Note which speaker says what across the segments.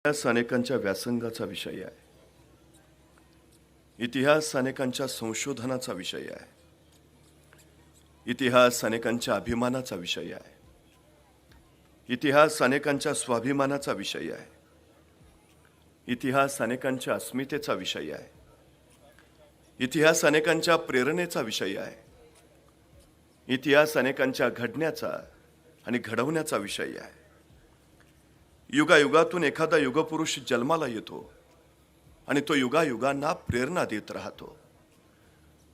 Speaker 1: इतिहास अनेकांच्या व्यासंगाचा विषय आहे. इतिहास अनेकांच्या संशोधनाचा विषय आहे. इतिहास अनेकांच्या अभिमानाचा विषय आहे. इतिहास अनेकांच्या स्वाभिमानाचा विषय आहे. इतिहास अनेकांच्या अस्मितेचा विषय आहे. इतिहास अनेकांच्या प्रेरणेचा विषय आहे. इतिहास अनेकांच्या घडण्याचा आणि घडवण्याचा विषय आहे. युगायुगातून एखादा युगपुरुष जन्माला येतो आणि तो युगायुगांना प्रेरणा देत राहतो.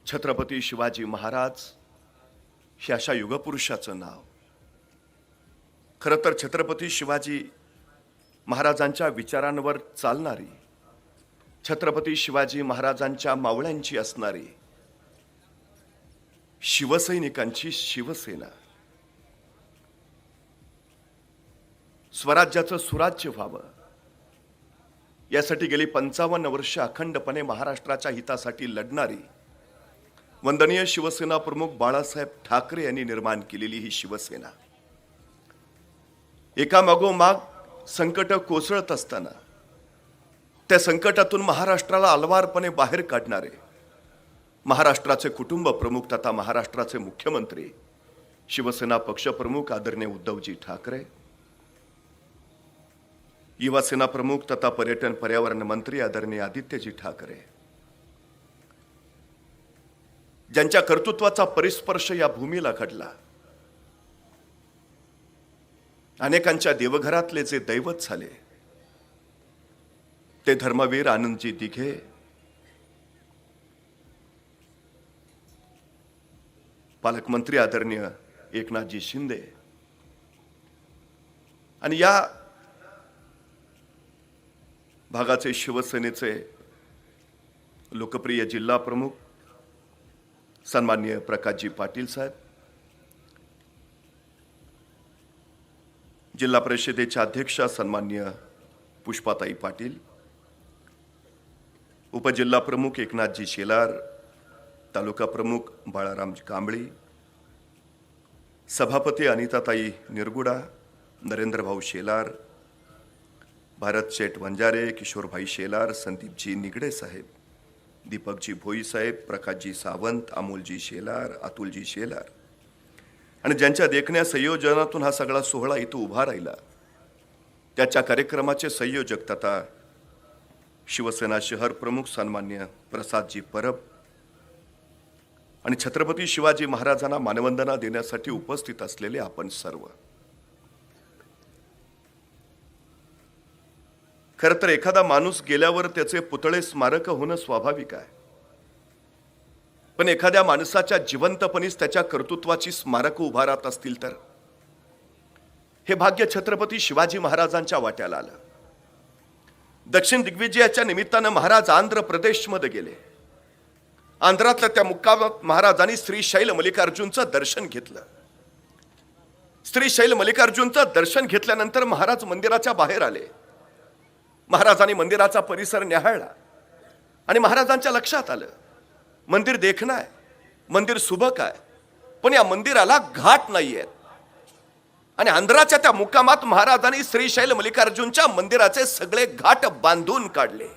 Speaker 1: छत्रपती शिवाजी महाराज हे अशा युगपुरुषाचं नाव. खरं तर छत्रपती शिवाजी महाराजांच्या विचारांवर चालणारी, छत्रपती शिवाजी महाराजांच्या मावळ्यांची असणारी शिवसैनिकांची शिवसेना, स्वराज्याचं सुराज्य व्हावं यासाठी गेली 55 वर्ष अखंडपणे महाराष्ट्राच्या हितासाठी लढणारी वंदनीय शिवसेना प्रमुख बाळासाहेब ठाकरे यांनी निर्माण केलेली ही शिवसेना, एकामागोमाग संकट कोसळत असताना त्या संकटातून महाराष्ट्राला अलवारपणे बाहेर काढणारे महाराष्ट्राचे कुटुंब प्रमुख तथा महाराष्ट्राचे मुख्यमंत्री शिवसेना पक्षप्रमुख आदरणीय उद्धवजी ठाकरे, युवासेना प्रमुख तथा पर्यटन पर्यावरण मंत्री आदरणीय आदित्यजी ठाकरे, ज्यांच्या कर्तृत्वाचा परिस्पर्श या भूमीला घडला, अनेकांच्या देवघरातले जे दैवत झाले ते धर्मवीर आनंदजी दिघे, पालकमंत्री आदरणीय एकनाथजी शिंदे आणि या भागाचे शिवसेनेचे लोकप्रिय जिल्हा प्रमुख सन्माननीय प्रकाशजी पाटील साहेब, जिल्हा परिषदेच्या अध्यक्षा सन्माननीय पुष्पाताई पाटील, उपजिल्हा प्रमुख एकनाथजी शेलार, तालुका प्रमुख बाळाराम कांबळी, सभापती अनिताताई निरगुडा, नरेंद्रभाऊ शेलार, भारत शेठ वंजारे, किशोरभाई शेलार, संदीपजी निगडे साहेब, दीपकजी भोई साहेब, प्रकाशजी सावंत, अमोलजी शेलार, अतुलजी शेलार आणि ज्यांच्या देखण्या संयोजनातून हा सगळा सोहळा इथं उभा राहिला त्याच्या कार्यक्रमाचे संयोजक तथा शिवसेना शहर प्रमुख सन्मान्य प्रसादजी परब आणि छत्रपती शिवाजी महाराजांना मानवंदना देण्यासाठी उपस्थित असलेले आपण सर्व. खरं तर एखादा माणूस गेल्यावर त्याचे पुतळे स्मारक होणं स्वाभाविक आहे, पण एखाद्या माणसाच्या जिवंतपणीच त्याच्या कर्तृत्वाची स्मारक उभा राहत असतील तर हे भाग्य छत्रपती शिवाजी महाराजांच्या वाट्याला आलं. दक्षिण दिग्विजयाच्या निमित्तानं महाराज आंध्र प्रदेशमध्ये गेले. आंध्रातल्या त्या मुक्कामात महाराजांनी श्रीशैल मल्लिकार्जुनचं दर्शन घेतलं. श्रीशैल मल्लिकार्जुनचं दर्शन घेतल्यानंतर महाराज मंदिराच्या बाहेर आले. महाराजांनी मंदिराचा परिसर न्याहाळला आणि महाराजांच्या लक्षात आलं मंदिर देखणं आहे, मंदिर सुबक आहे, पण या मंदिराला घाट नाहीये. आणि आंध्राच्या त्या मुक्कामात महाराजांनी श्रीशैल मल्लिकार्जुनच्या मंदिराचे सगळे घाट बांधून काढले.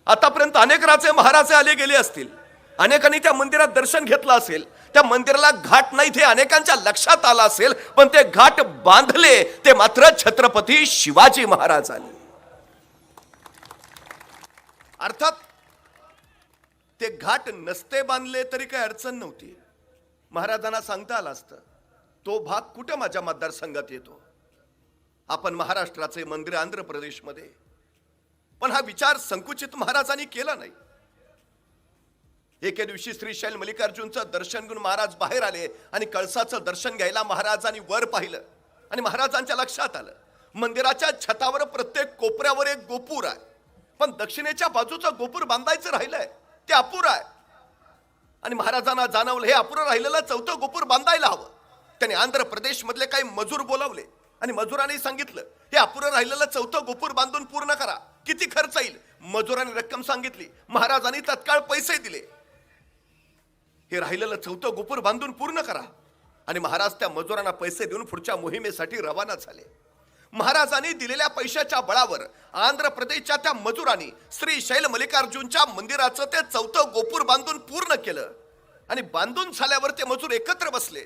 Speaker 1: आतापर्यंत अनेक राजे महाराजे आले गेले असतील, अनेकांनी त्या मंदिरात दर्शन घेतलं असेल, त्या मंदिराला घाट नाही ते अनेकांच्या लक्षात आलं असेल, पण ते घाट बांधले ते मात्र छत्रपती शिवाजी महाराजांनी. अर्थात ते घाट नसते बांधले तरी काही अडचण नव्हती. महाराजांना सांगता आलं असतं तो भाग कुठं माझ्या मतदारसंघात येतो, आपण महाराष्ट्राचे मंदिर आंध्र प्रदेशमध्ये. पण हा विचार संकुचित महाराजांनी केला नाही. एके दिवशी श्रीशैल मल्लिकार्जुनचं दर्शन घेऊन महाराज बाहेर आले आणि कळसाचं दर्शन घ्यायला महाराजांनी वर पाहिलं आणि महाराजांच्या लक्षात आलं मंदिराच्या छतावर प्रत्येक कोपऱ्यावर एक गोपूर आहे, पण दक्षिणेच्या बाजूचं गोपूर बांधायचं राहिलंय, ते अपुरं आहे. आणि महाराजांना जाणवलं हे अपुरं राहिलेलं चौथं गोपूर बांधायला हवं. त्याने आंध्र प्रदेश मधले काही मजूर बोलावले आणि मजुरांनी सांगितलं हे अपुरं राहिलेलं चौथं गोपूर बांधून पूर्ण करा, किती खर्च येईल. मजुरांनी रक्कम सांगितली, महाराजांनी तत्काळ पैसे दिले, हे राहिलेलं चौथं गोपूर बांधून पूर्ण करा. आणि महाराज त्या मजुरांना पैसे देऊन पुढच्या मोहिमेसाठी रवाना झाले. महाराजांनी दिलेल्या पैशाच्या बळावर आंध्र प्रदेशच्या त्या मजुरांनी श्री शैल मल्लिकार्जुनच्या मंदिराचं ते 4थं गोपूर बांधून पूर्ण केलं. आणि बांधून झाल्यावर ते मजूर एकत्र बसले,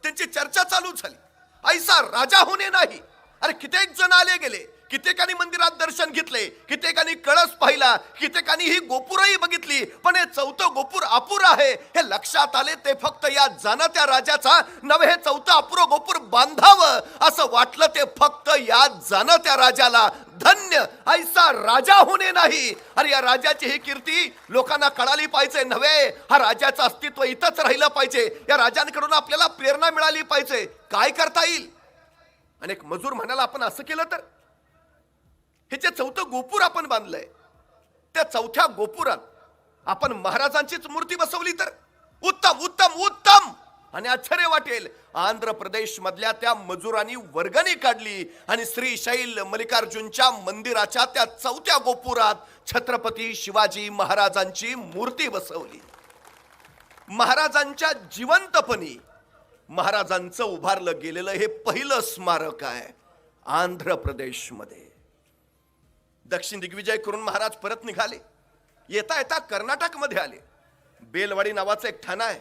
Speaker 1: त्यांची चर्चा चालू झाली. ऐसा राजा होणे नाही. अरे कित्येक जण आले गेले, कित्येकानी मंदिरात दर्शन घेतले, कित्येकानी कळस पाहिला, कित्येकानी ही गोपूरही बघितली, पण हे 4थं गोपूर अपुरं आहे हे लक्षात आले. ते फक्त या जाणत्या राजाचा नवे हे 4थं अपुरं गोपूर बांधावं असं वाटलं. ते फक्त या जाणत्या राजाला. धन्य ऐसा राजा होणे नाही. अरे या राजाची ही कीर्ती लोकांना कळाली पाहिजे नव्हे, हा राजाचं अस्तित्व इथंच राहिलं पाहिजे. या राजांकडून आपल्याला प्रेरणा मिळाली पाहिजे. काय करता येईल? अनेक मजूर म्हणाला, आपण असं केलं तर हे जे 4थं गोपूर आपण बांधलंय, त्या 4थ्या गोपुरात आपण महाराजांचीच मूर्ती बसवली तर उत्तम उत्तम उत्तम. आणि आश्चर्य वाटेल, आंध्र प्रदेश मधल्या त्या मजुरांनी वर्गणी काढली आणि श्री शैल मल्लिकार्जुनच्या मंदिराच्या त्या 4थ्या गोपुरात छत्रपती शिवाजी महाराजांची मूर्ती बसवली. महाराजांच्या जिवंतपणी महाराजांचं उभारलं गेलेलं हे पहिलं स्मारक आहे आंध्र प्रदेशमध्ये. दक्षिण दिग्विजय करून महाराज परत निघाले. येता येता कर्नाटक मध्ये आले. बेलवाडी नावाचं एक ठाणं आहे.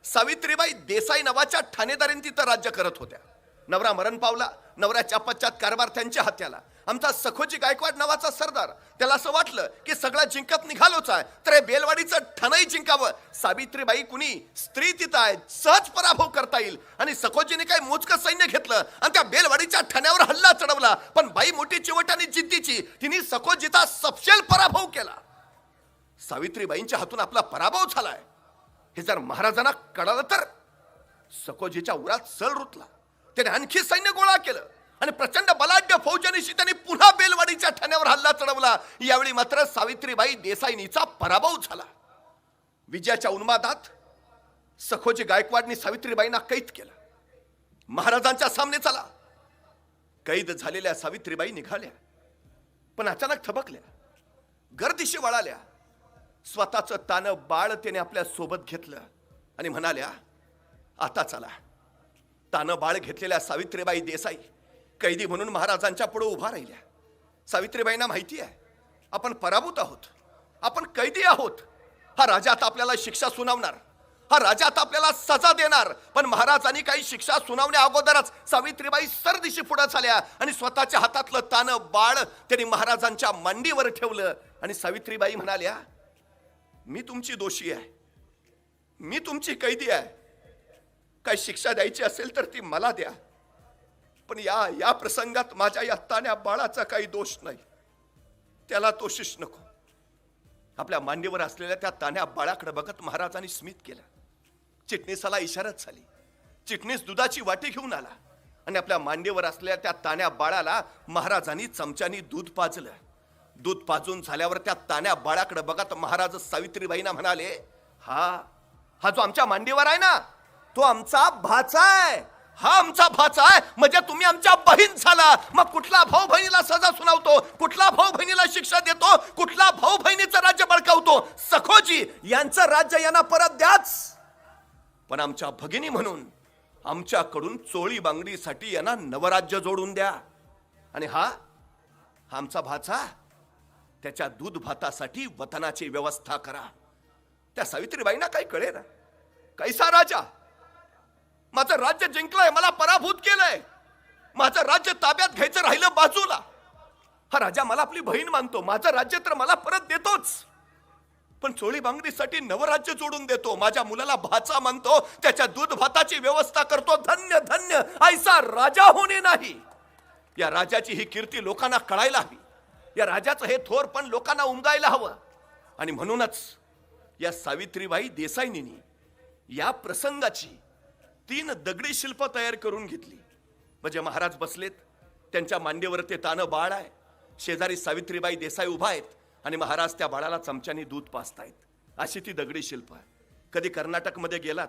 Speaker 1: सावित्रीबाई देसाई नावाच्या ठाणेदारीने तिथं राज्य करत होत्या. नवरा मरण पावला, नवऱ्याच्या पश्चात कारभार त्यांच्या हात्याला. आमचा सखोजी गायकवाड नावाचा सरदार, त्याला असं वाटलं की सगळं जिंकत निघालोच आहे, तर हे बेलवाडीचं ठाणंही जिंकावं. सावित्रीबाई कुणी स्त्री तिथं आहे, सहज पराभव करता येईल. आणि सखोजीने काय मोजकं सैन्य घेतलं आणि त्या बेलवाडीच्या ठाण्यावर हल्ला चढवला. पण बाई मोठी चिवट आणि जिद्दीची, तिने सखोजीचा सपशेल पराभव केला. सावित्रीबाईंच्या हातून आपला पराभव झालाय हे जर महाराजांना कळालं तर सखोजीच्या उरात सळ रुतला. त्याने आणखी सैन्य गोळा केलं आणि प्रचंड बलाढ्य फौजांशी त्यांनी पुन्हा बेलवाडीच्या ठाण्यावर हल्ला चढवला. यावेळी मात्र सावित्रीबाई देसाईंचा पराभव झाला. विजयाच्या उन्मादात सखोजी गायकवाडनी सावित्रीबाईंना कैद केलं. महाराजांच्या सामने चला. कैद झालेल्या सावित्रीबाई निघाल्या, पण अचानक थबकल्या, गर्दीशी वळाल्या. स्वतःचं तानं बाळ त्याने आपल्या सोबत घेतलं आणि म्हणाल्या, आता चला. तानं बाळ घेतलेल्या सावित्रीबाई देसाई कैदी म्हणून महाराजांच्या पुढे उभा राहिल्या. सावित्रीबाईंना माहिती आहे आपण पराभूत आहोत, आपण कैदी आहोत. हा राजा आता आपल्याला शिक्षा सुनावणार, हा राजा आता आपल्याला सजा देणार. पण महाराजांनी काही शिक्षा सुनावण्या अगोदरच सावित्रीबाई सरदिशी पुढे झाल्या आणि स्वतःच्या हातातलं तानं बाळ त्यांनी महाराजांच्या मांडीवर ठेवलं. आणि सावित्रीबाई म्हणाल्या, मी तुमची दोषी आहे, मी तुमची कैदी आहे. काही शिक्षा द्यायची असेल तर ती मला द्या, पण या प्रसंगात माझ्या या तान्या बाळाचा काही दोष नाही, त्याला दोषीच नको. आपल्या मांडीवर असलेल्या त्या तान्या बाळाकडे बघत महाराजांनी स्मित केलं. चिटणीसाला इशाराच झाली. चिटणीस दुधाची वाटी घेऊन आला आणि आपल्या मांडीवर असलेल्या त्या तान्या बाळाला महाराजांनी चमच्यानी दूध पाजलं. दूध पाजून झाल्यावर त्या तान्या बाळाकडे बघत महाराज सावित्रीबाईंना म्हणाले, हा जो आमच्या मांडीवर आहे ना, तो आमचा भाचा आहे. हा आमचा भाचा आहे म्हणजे तुम्ही आमच्या बहीण झाला. मग कुठला भाऊ बहिणीला सजा सुनावतो, कुठला भाऊ बहिणीला शिक्षा देतो, कुठला भाऊ बहिणीचं राज्य बळकावतो? सखोजी यांचं राज्य यांना परत द्याच, पण आमच्या भगिनी म्हणून आमच्याकडून चोळी बांगडीसाठी यांना नवराज्य जोडून द्या. आणि हा आमचा भाचा, त्याच्या दूध भातासाठी वतनाची व्यवस्था करा. त्या सावित्रीबाईंना काही कळे ना, कैसा राजा, माझं राज्य जिंकलंय, मला पराभूत केलंय, माझं राज्य ताब्यात घ्यायचं राहिलं बाजूला. हा राजा मला आपली बहीण मानतो, माझं राज्य तर मला परत देतोच, पण चोळी बांगडीसाठी नवराज्य जोडून देतो. माझ्या मुलाला भाचा मानतो, त्याच्या दूध भाताची व्यवस्था करतो. धन्य धन्य ऐसा राजा होणे नाही. या राजाची ही कीर्ती लोकांना कळायला हवी, या राजाचं हे थोर पण लोकांना उमगायला हवं. आणि म्हणूनच या सावित्रीबाई देसाईंनी या प्रसंगाची 3 दगडी शिल्प तयार करून घेतली. म्हणजे महाराज बसलेत, त्यांच्या मांडीवर ते तानं बाळ आहे, शेजारी सावित्रीबाई देसाई उभा आहेत आणि महाराज त्या बाळाला चमच्यानी दूध पाजतायत. अशी ती दगडी शिल्प आहे. कधी कर्नाटकमध्ये गेलात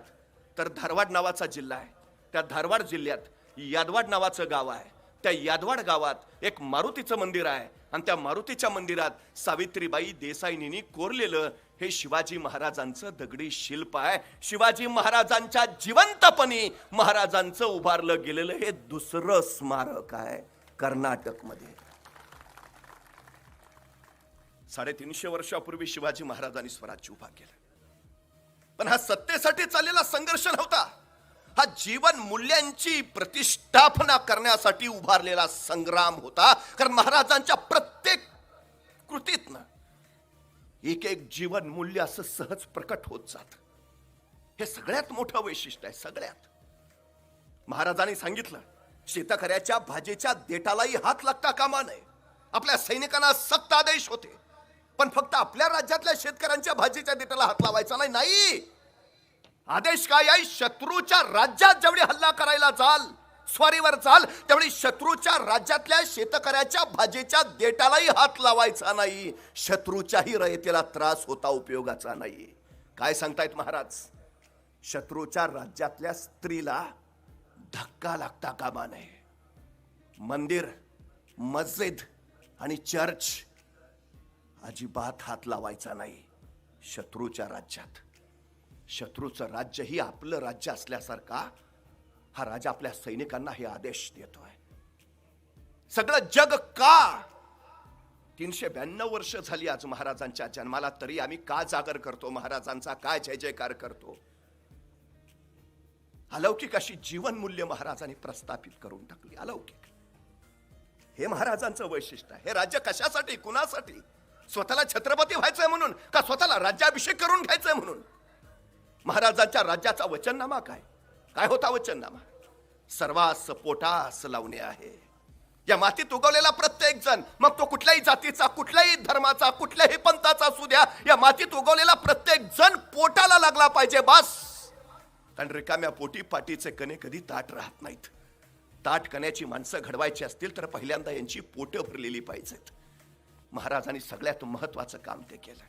Speaker 1: तर धारवाड नावाचा जिल्हा आहे, त्या धारवाड जिल्ह्यात यादवाड नावाचं गाव आहे. त्या यादवाड गावात एक मारुतीचं मंदिर आहे आणि त्या मारुतीच्या मंदिरात सावित्रीबाई देसाईंनी कोरलेलं हे शिवाजी महाराजांचं दगडी शिल्प आहे. शिवाजी महाराजांच्या जिवंतपणी महाराजांचं उभारलं गेलेलं हे दुसरं स्मारक आहे कर्नाटकमध्ये. 350 वर्षापूर्वी शिवाजी महाराजांनी स्वराज्य उभा केलं. पण हा सत्तेसाठी चाललेला संघर्ष नव्हता, हा जीवन मूल्यांची प्रतिष्ठापना करण्यासाठी उभारलेला संग्राम होता. कारण महाराजांच्या प्रत्येक कृतीतनं एक एक जीवन मूल्य असं सहज प्रकट होत जात. हे सगळ्यात मोठं वैशिष्ट्य आहे. सगळ्यात महाराजांनी सांगितलं, शेतकऱ्याच्या भाजीच्या देठालाही हात लागता कामा नये. आपल्या सैनिकांना सक्त आदेश होते, पण फक्त आपल्या राज्यातल्या शेतकऱ्यांच्या भाजीच्या देठाला हात लावायचा नाही. आदेश काय आहे? शत्रूच्या राज्यात जेवढी हल्ला करायला जाल, स्वारीवर चाल, त्यावेळी शत्रूच्या राज्यातल्या शेतकऱ्याच्या भाजीच्या देठालाही हात लावायचा नाही. शत्रूच्याही रयतेला त्रास होता उपयोगाचा नाही. काय सांगतायत महाराज? शत्रूच्या राज्यातल्या स्त्रीला धक्का लागता कामा नये. मंदिर, मस्जिद आणि चर्च अजिबात हात लावायचा नाही शत्रूच्या राज्यात. शत्रूचं राज्य ही आपलं राज्य असल्यासारखा हा राजा आपल्या सैनिकांना हे आदेश देतोय. सगळं जग का? 392 वर्ष झाली आज महाराजांच्या जन्माला, तरी आम्ही का जागर करतो, महाराजांचा काय जय जयकार करतो? अलौकिक अशी जीवनमूल्य महाराजांनी प्रस्थापित करून टाकली. अलौकिक. हे महाराजांचं वैशिष्ट्य आहे. हे राज्य कशासाठी, कुणासाठी? स्वतःला छत्रपती व्हायचंय म्हणून का स्वतःला राज्याभिषेक करून घ्यायचंय म्हणून? महाराजांच्या राज्याचा वचननामा काय? काय होता वचननामा? सर्वास पोटास लावणे आहे. या मातीत उगवलेला प्रत्येक जण, मग तो कुठल्याही जातीचा, कुठल्याही धर्माचा, कुठल्याही पंथाचा असू द्या, या मातीत उगवलेला प्रत्येक जण पोटाला लागला पाहिजे. बस. कारण रिकाम्या पोटी पाटीचे कणे कधी ताट राहत नाहीत. ताट कण्याची माणसं घडवायची असतील तर पहिल्यांदा यांची पोटं भरलेली पाहिजेत. महाराजांनी सगळ्यात महत्वाचं काम ते केलं.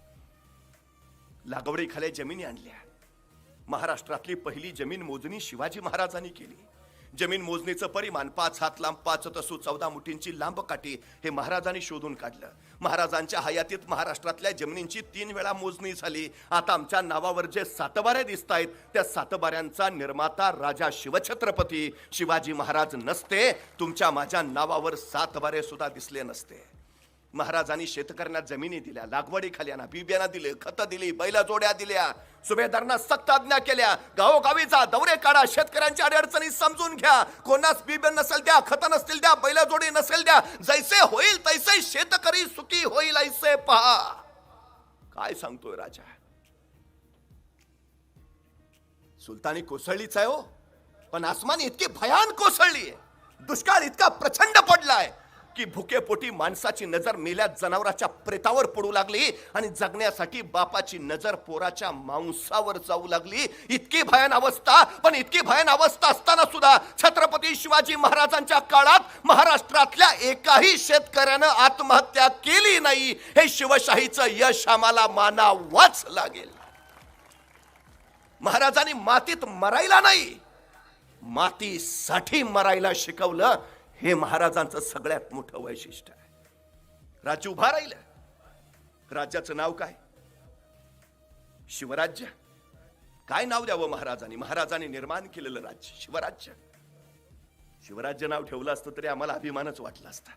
Speaker 1: लागवडीखाली जमिनी आणल्या. महाराष्ट्रातली पहिली जमीन मोजणी शिवाजी महाराजांनी केली. जमीन मोजणीचं परिमाण 5 हात लांब, 5 तसू 14 मुठींची लांब काठी हे महाराजांनी शोधून काढलं. महाराजांच्या हयातीत महाराष्ट्रातल्या जमिनींची 3 वेळा मोजणी झाली. आता आमच्या नावावर जे सातबारे दिसत आहेत, त्या सातबाऱ्यांचा निर्माता राजा शिवछत्रपती शिवाजी महाराज नसते, तुमच्या माझ्या नावावर सातबारे सुद्धा दिसले नसते. महाराजांनी शेतकऱ्यांना जमिनी दिल्या, लागवडी खाल्यांना बिबियांना दिले, खतं दिली, बैलजोड्या दिल्या, सुभेदारांना सक्त आज्ञा केल्या. गावोगावी जा, दौरे काढा, शेतकऱ्यांच्या अडचणी समजून घ्या. कोणास बिबियन नसेल द्या, खतं नसतील द्या, बैलजोडी नसेल द्या. जैसे होईल तैसे शेतकरी सुखी होईल ऐसे पहा. काय सांगतोय राजा? सुलतानी कोसळलीच आहे हो, पण आसमानी इतकी भयान कोसळली आहे. दुष्काळ इतका प्रचंड पडलाय की भुके पोटी माणसाची नजर मेल्या जनावराच्या प्रेतावर पडू लागली आणि जगण्यासाठी बापाची नजर पोराच्या मांसावर जाऊ लागली. इतकी भयान अवस्था. पण इतकी भयान अवस्था असताना सुद्धा छत्रपती शिवाजी महाराजांच्या काळात महाराष्ट्रातल्या एकाही शेतकऱ्यानं आत्महत्या केली नाही. हे शिवशाहीचं यश आम्हाला मानावंच लागेल. महाराजांनी मातीत मरायला नाही, मातीसाठी मरायला शिकवलं. हे महाराजांचं सगळ्यात मोठं वैशिष्ट्य आहे. राज्य उभा राहिलं. राज्याचं नाव काय? शिवराज्य. काय नाव द्यावं महाराजांनी? महाराजांनी निर्माण केलेलं राज्य शिवराज्य. शिवराज्य नाव ठेवलं असतं तरी आम्हाला अभिमानच वाटला असता.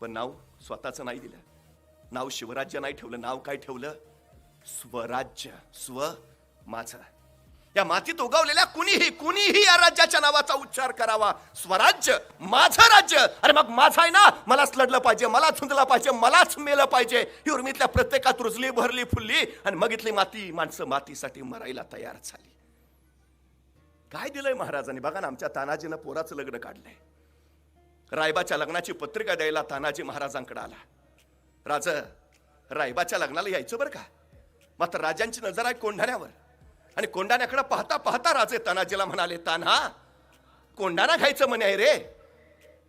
Speaker 1: पण नाव स्वतःचं नाही दिलं. नाव शिवराज्य नाही ठेवलं. नाव काय ठेवलं? स्वराज्य. स्व माझं. या मातीत उगवलेल्या कुणीही या राज्याच्या नावाचा उच्चार करावा. स्वराज्य, माझं राज्य. अरे मग माझं आहे ना, मलाच लढलं पाहिजे, मलाच झुंजलं पाहिजे, मलाच मेलं पाहिजे. ही उर्मीतल्या प्रत्येकात रुजली, भरली, फुलली आणि मग इथली माणसं मातीसाठी मरायला तयार झाली. काय दिलंय महाराजांनी? बघा ना, आमच्या तानाजीनं पोराचं लग्न काढलंय. रायबाच्या लग्नाची पत्रिका द्यायला तानाजी महाराजांकडे आला. राज, रायबाच्या लग्नाला यायचं बरं का, मात्र राजांची नजर आहे कोंढाण्यावर. आणि कोंडाण्याकडे पाहता पाहता राजे तानाजीला म्हणाले, तान्हा, कोंडाणा घ्यायचं म्हणे रे.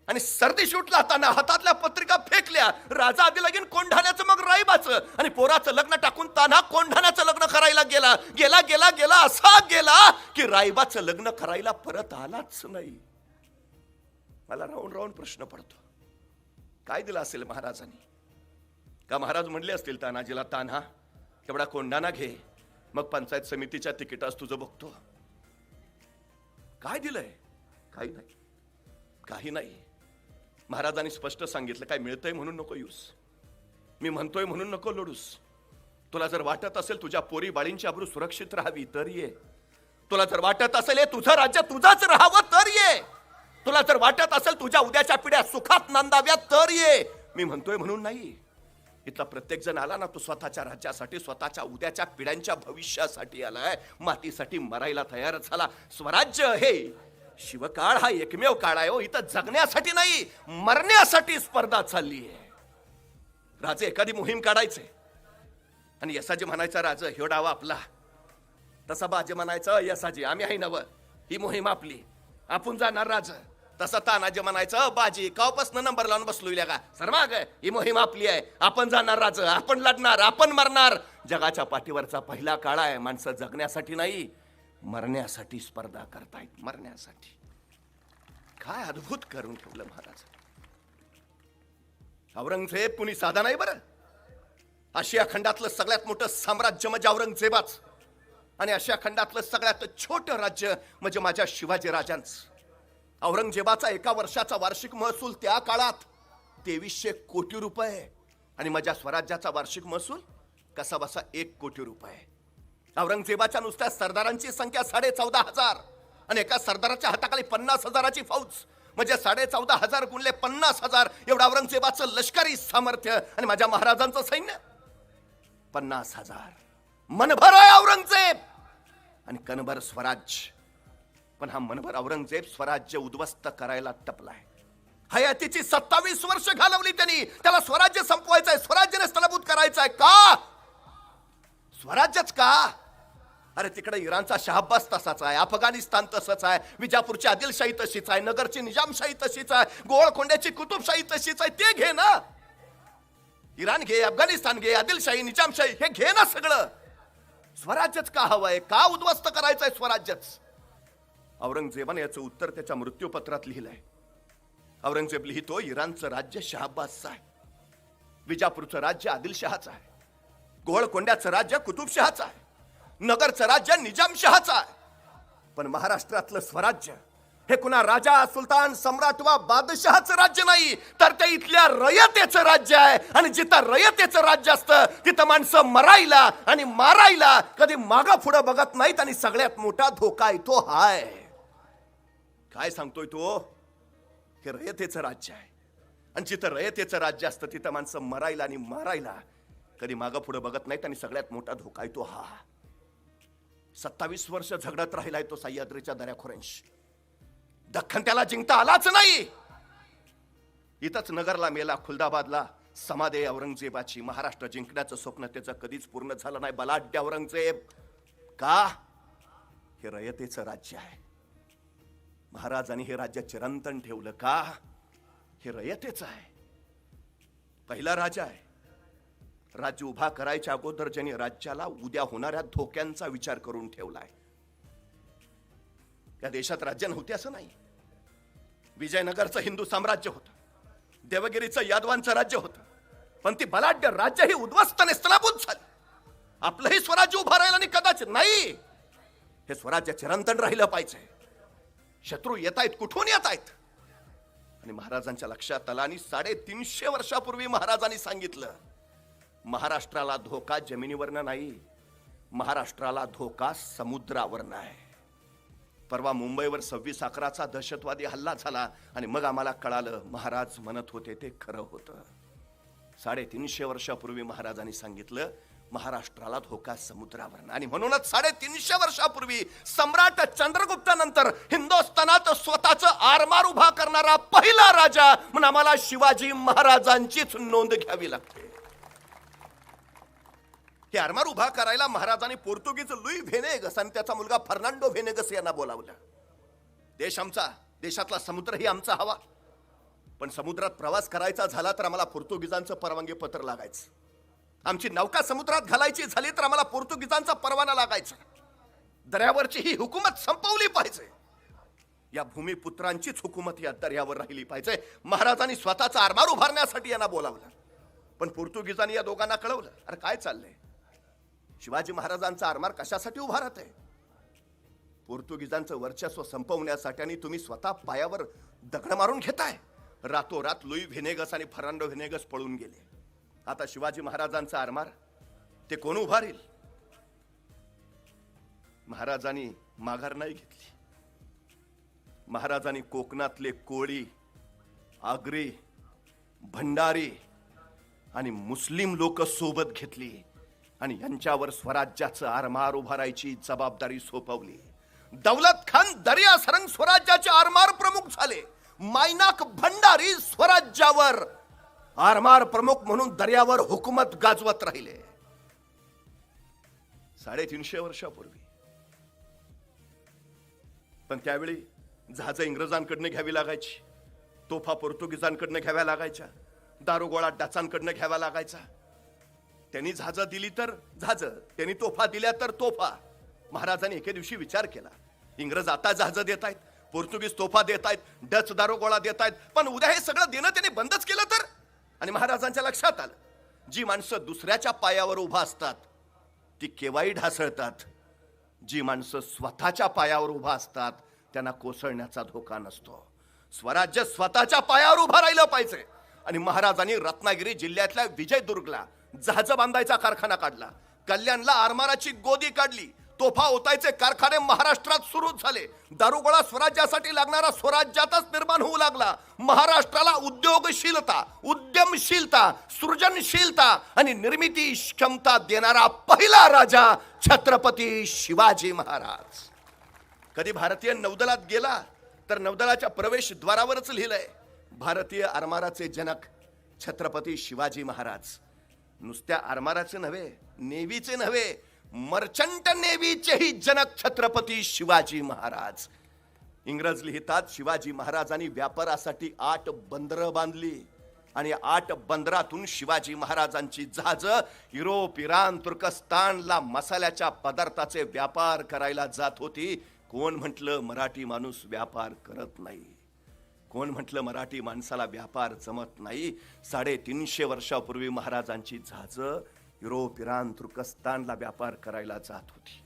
Speaker 1: आणि सर्दी सुटला. ताना हातातल्या पत्रिका फेकल्या. राजा आधी लगीन कोंढाण्याचं, मग रायबाचं. आणि पोराचं लग्न टाकून तान्हा कोंढाण्याचं लग्न करायला गेला. गेला गेला गेला असा गेला की रायबाचं लग्न करायला परत आलाच नाही. मला राहून राहून प्रश्न पडतो, काय दिलं असेल महाराजांनी? का महाराज म्हणले असतील तानाजीला, तान्हा तेवढा कोंढाणा घे, मग पंचायत समितीच्या तिकिटास तुझं बघतो. काय दिलंय? काही नाही. काही नाही. महाराजांनी स्पष्ट सांगितलं, काय मिळतंय म्हणून नको येऊस, मी म्हणतोय म्हणून नको लोडूस. तुला जर वाटत असेल तुझ्या पोरी बाळींची अब्रू सुरक्षित राहावी तर ये. तुला जर वाटत असेल हे तुझं राज्य तुझंच राहावं तर ये. तुला जर वाटत असेल तुझ्या उद्याच्या पिढ्या सुखात नांदाव्यात तर ये. मी म्हणतोय म्हणून नाही. इथला प्रत्येक जण आला ना, तो स्वतःच्या राज्यासाठी, स्वतःच्या उद्याच्या पिढ्यांच्या भविष्यासाठी आलाय. मातीसाठी मरायला तयार झाला. स्वराज्य हे शिवकाळ हा एकमेव काळ आहे हो. इथं जगण्यासाठी नाही, मरण्यासाठी स्पर्धा चालली आहे. राजे एखादी मोहीम काढायचे आणि यसाजी म्हणायचा, राज ह्यो डावा आपला. तसा बाजे म्हणायचं, यसाजी आम्ही आहे नव, ही मोहीम आपली, आपण जाणार राज. तसा तानाजी म्हणायचं, बाजी कावपासनं नंबर लावून बसलो का सर, माग ही मोहीम आपली आहे, आपण जाणार राज, आपण लढणार, आपण मरणार. जगाच्या पाठीवरचा पहिला काळ आहे. माणसं जगण्यासाठी नाही, मरण्यासाठी स्पर्धा करतायत. मरण्यासाठी. काय अद्भुत करून ठेवलं महाराज. औरंगजेब कुणी साधा नाही बरं. आशिया खंडातलं सगळ्यात मोठं साम्राज्य म्हणजे औरंगजेबाच, आणि आशिया खंडातलं सगळ्यात छोटं राज्य म्हणजे माझ्या शिवाजी राजांचं. औरंगजेबाचा एका वर्षाचा वार्षिक महसूल त्या काळात 2300 कोटी रुपये, आणि माझ्या स्वराज्याचा वार्षिक महसूल कसा बसा 1 कोटी रुपये. औरंगजेबाच्या नुसत्या सरदारांची संख्या 14,500, आणि एका सरदाराच्या हाताखाली 50,000ची फौज, म्हणजे 14,500 गुणले 50,000 एवढं औरंगजेबाचं लष्करी सामर्थ्य. आणि माझ्या महाराजांचं सैन्य 50,000. मनभर आहे औरंगजेब आणि कणभर स्वराज्य. पण हा मनभर औरंगजेब स्वराज्य उद्ध्वस्त करायला टपलाय. हयातीची 27 वर्ष घालवली त्यांनी. त्याला स्वराज्य संपवायचंय, स्वराज्याने स्थलाभूत करायचंय. का स्वराज्यच का? अरे तिकडे इराणचा शहाब्बास तसाच आहे, अफगाणिस्तान तसंच आहे, विजापूरची आदिलशाही तशीच आहे, नगरची निजामशाही तशीच आहे, गोवळकोंड्याची कुतुबशाही तशीच आहे. ते घे ना. इराण घे, अफगाणिस्तान घे, आदिलशाही, निजामशाही हे घे ना सगळं. स्वराज्यच का हवंय? का उद्ध्वस्त करायचंय स्वराज्यच? औरंगजेबाने याचं उत्तर त्याच्या मृत्यूपत्रात लिहिलंय. औरंगजेब लिहितो, इराणचं राज्य शहाब्बासचं आहे, विजापूरचं राज्य आदिलशहाचं आहे, गोवळकोंड्याचं राज्य कुतुबशहाचं आहे, नगरचं राज्य निजामशहाचं आहे. पण महाराष्ट्रातलं स्वराज्य हे कुणा राजा, सुलतान, सम्राट वा बादशहाचं राज्य नाही, तर ते इथल्या रयतेचं राज्य आहे. आणि जिथं रयतेचं राज्य असतं तिथं माणसं मरायला आणि मारायला कधी मागा पुढं बघत नाहीत. आणि सगळ्यात मोठा धोका येतो हाय. काय सांगतोय तो? हे रयतेचं राज्य आहे, आणि जिथं रयतेचं राज्य असतं तिथं माणसं मरायला आणि मारायला कधी मागं पुढं बघत नाहीत. आणि सगळ्यात मोठा धोका येतो हा. 27 वर्ष झगडत राहिलाय तो सह्याद्रीच्या दऱ्याखोऱ्यांशी. दख्खन त्याला जिंकता आलाच नाही. इथंच नगरला मेला, खुलदाबादला समाधी औरंगजेबाची. महाराष्ट्र जिंकण्याचं स्वप्न त्याचं कधीच पूर्ण झालं नाही. बलाढ्य औरंगजेब. का? हे रयतेचं राज्य आहे. महाराजांनी हे राज्य चिरंतन ठेवलं का? हे रयतेचं आहे. पहिला राजा आहे. राज्य उभा करायच्या अगोदर ज्यांनी राज्याला उद्या होणाऱ्या धोक्यांचा विचार करून ठेवलाय. या देशात राज्य नव्हते असं नाही. विजयनगरचं हिंदू साम्राज्य होतं, देवगिरीचं यादवांचं राज्य होतं, पण ती बलाढ्य राज्य ही उद्ध्वस्त आणि स्थलाभूत झाली. आपलंही स्वराज्य उभं राहिलं आणि कदाचित नाही. हे स्वराज्य चिरंतन राहिलं पाहिजे. शत्रू येत आहेत, कुठून येत आहेत? आणि महाराजांच्या लक्षात आलं, आणि 350 वर्षापूर्वी महाराजांनी सांगितलं, महाराष्ट्राला धोका जमिनीवरनं नाही, महाराष्ट्राला धोका समुद्रावरनं आहे. परवा मुंबईवर 26/11चा दहशतवादी हल्ला झाला, आणि मग आम्हाला कळालं महाराज म्हणत होते ते खरं होतं. 350 वर्षापूर्वी महाराजांनी सांगितलं महाराष्ट्राला धोका समुद्रावरनं. आणि म्हणूनच 350 वर्षापूर्वी सम्राट चंद्रगुप्तानंतर हिंदुस्थानात स्वतःचं आरमार उभा करणारा पहिला राजा म्हणून आम्हाला शिवाजी महाराजांचीच नोंद घ्यावी लागते. हे आरमार उभा करायला महाराजांनी पोर्तुगीज लुई व्हेनेगस आणि त्याचा मुलगा फर्नांडो व्हेनेगस यांना बोलावलं. देश आमचा, देशातला समुद्रही आमचा हवा, पण समुद्रात प्रवास करायचा झाला तर आम्हाला पोर्तुगीजांचं परवानगी पत्र लागायचं. आमची नौका समुद्रात घालायची झाली तर आम्हाला पोर्तुगीजांचा परवाना लागायचा. दर्यावरची ही हुकूमत संपवली पाहिजे. या भूमिपुत्रांचीच हुकूमत या दर्यावर राहिली पाहिजे. महाराजांनी स्वतःचा आरमार उभारण्यासाठी यांना बोलावलं, पण पोर्तुगीजांनी या दोघांना कळवलं, अरे काय चाललंय, शिवाजी महाराजांचा आरमार कशासाठी उभा राहतंय? पोर्तुगीजांचं वर्चस्व संपवण्यासाठी आणि तुम्ही स्वतः पायावर दगड मारून घेताय. रातोरात लुई व्हेनेगस आणि फर्नांडो व्हेनेगस पळून गेले. आता शिवाजी महाराजांचा आरमार ते कोण उभारेल? महाराजांनी माघार नाही घेतली. महाराजांनी कोकणातले कोळी, आगरी, भंडारी आणि मुस्लिम लोक सोबत घेतली आणि यांच्यावर स्वराज्याचं आरमार उभारायची जबाबदारी सोपवली. दौलत खान दर्या सरंग स्वराज्याचे आरमार प्रमुख झाले. मायनाक भंडारी स्वराज्यावर आरमार प्रमुख म्हणून दर्यावर हुकूमत गाजवत राहिले. 350 वर्षापूर्वी. पण त्यावेळी जहाज इंग्रजांकडनं घ्यावी लागायची, तोफा पोर्तुगीजांकडनं घ्याव्या लागायच्या, दारुगोळा डाचांकडनं घ्यावा लागायचा. त्यांनी जहाज दिली तर जहाज, त्यांनी तोफा दिल्या तर तोफा. महाराजांनी एके दिवशी विचार केला, इंग्रज आता जहाज देत आहेत, पोर्तुगीज तोफा देत आहेत, डच दारुगोळा देत आहेत, पण उद्या हे सगळं देणं त्यांनी बंदच केलं तर? आणि महाराजांच्या लक्षात आलं, जी माणसं दुसऱ्याच्या पायावर उभा असतात ती केव्हाही ढासळतात. जी माणसं स्वतःच्या पायावर उभा असतात त्यांना कोसळण्याचा धोका नसतो. स्वराज्य स्वतःच्या पायावर उभा राहिलं पाहिजे. आणि महाराजांनी रत्नागिरी जिल्ह्यातल्या विजयदुर्गला जहाज बांधायचा कारखाना काढला. कल्याणला आरमाराची गोदी काढली. तोफा ओतायचे कारखाने महाराष्ट्रात सुरू झाले. दारुगोळा स्वराज्यासाठी लागणारा स्वराज्यातच निर्माण होऊ लागला. महाराष्ट्राला उद्योगशीलता, उद्यमशीलता, सृजनशीलता आणि निर्मिती क्षमता देणारा पहिला राजा छत्रपती शिवाजी महाराज. कधी भारतीय नौदलात गेला तर नौदलाच्या प्रवेशद्वारावरच लिहिलंय, भारतीय आरमाराचे जनक छत्रपती शिवाजी महाराज. नुसत्या आरमाराचे नव्हे, नेव्हीचे नव्हे, मर्चंट नेव्हीचेही जनक छत्रपती शिवाजी महाराज. इंग्रज लिहितात, शिवाजी महाराजांनी व्यापारासाठी 8 बंदरं बांधली आणि 8 बंदरातून शिवाजी महाराजांची जहाज युरोप, इराण, तुर्कस्तानला मसाल्याच्या पदार्थाचे व्यापार करायला जात होती. कोण म्हटलं मराठी माणूस व्यापार करत नाही? कोण म्हटलं मराठी माणसाला व्यापार जमत नाही? 350 वर्षापूर्वी महाराजांची जहाज युरोप, इराण, तुर्कस्तानला व्यापार करायला जात होती.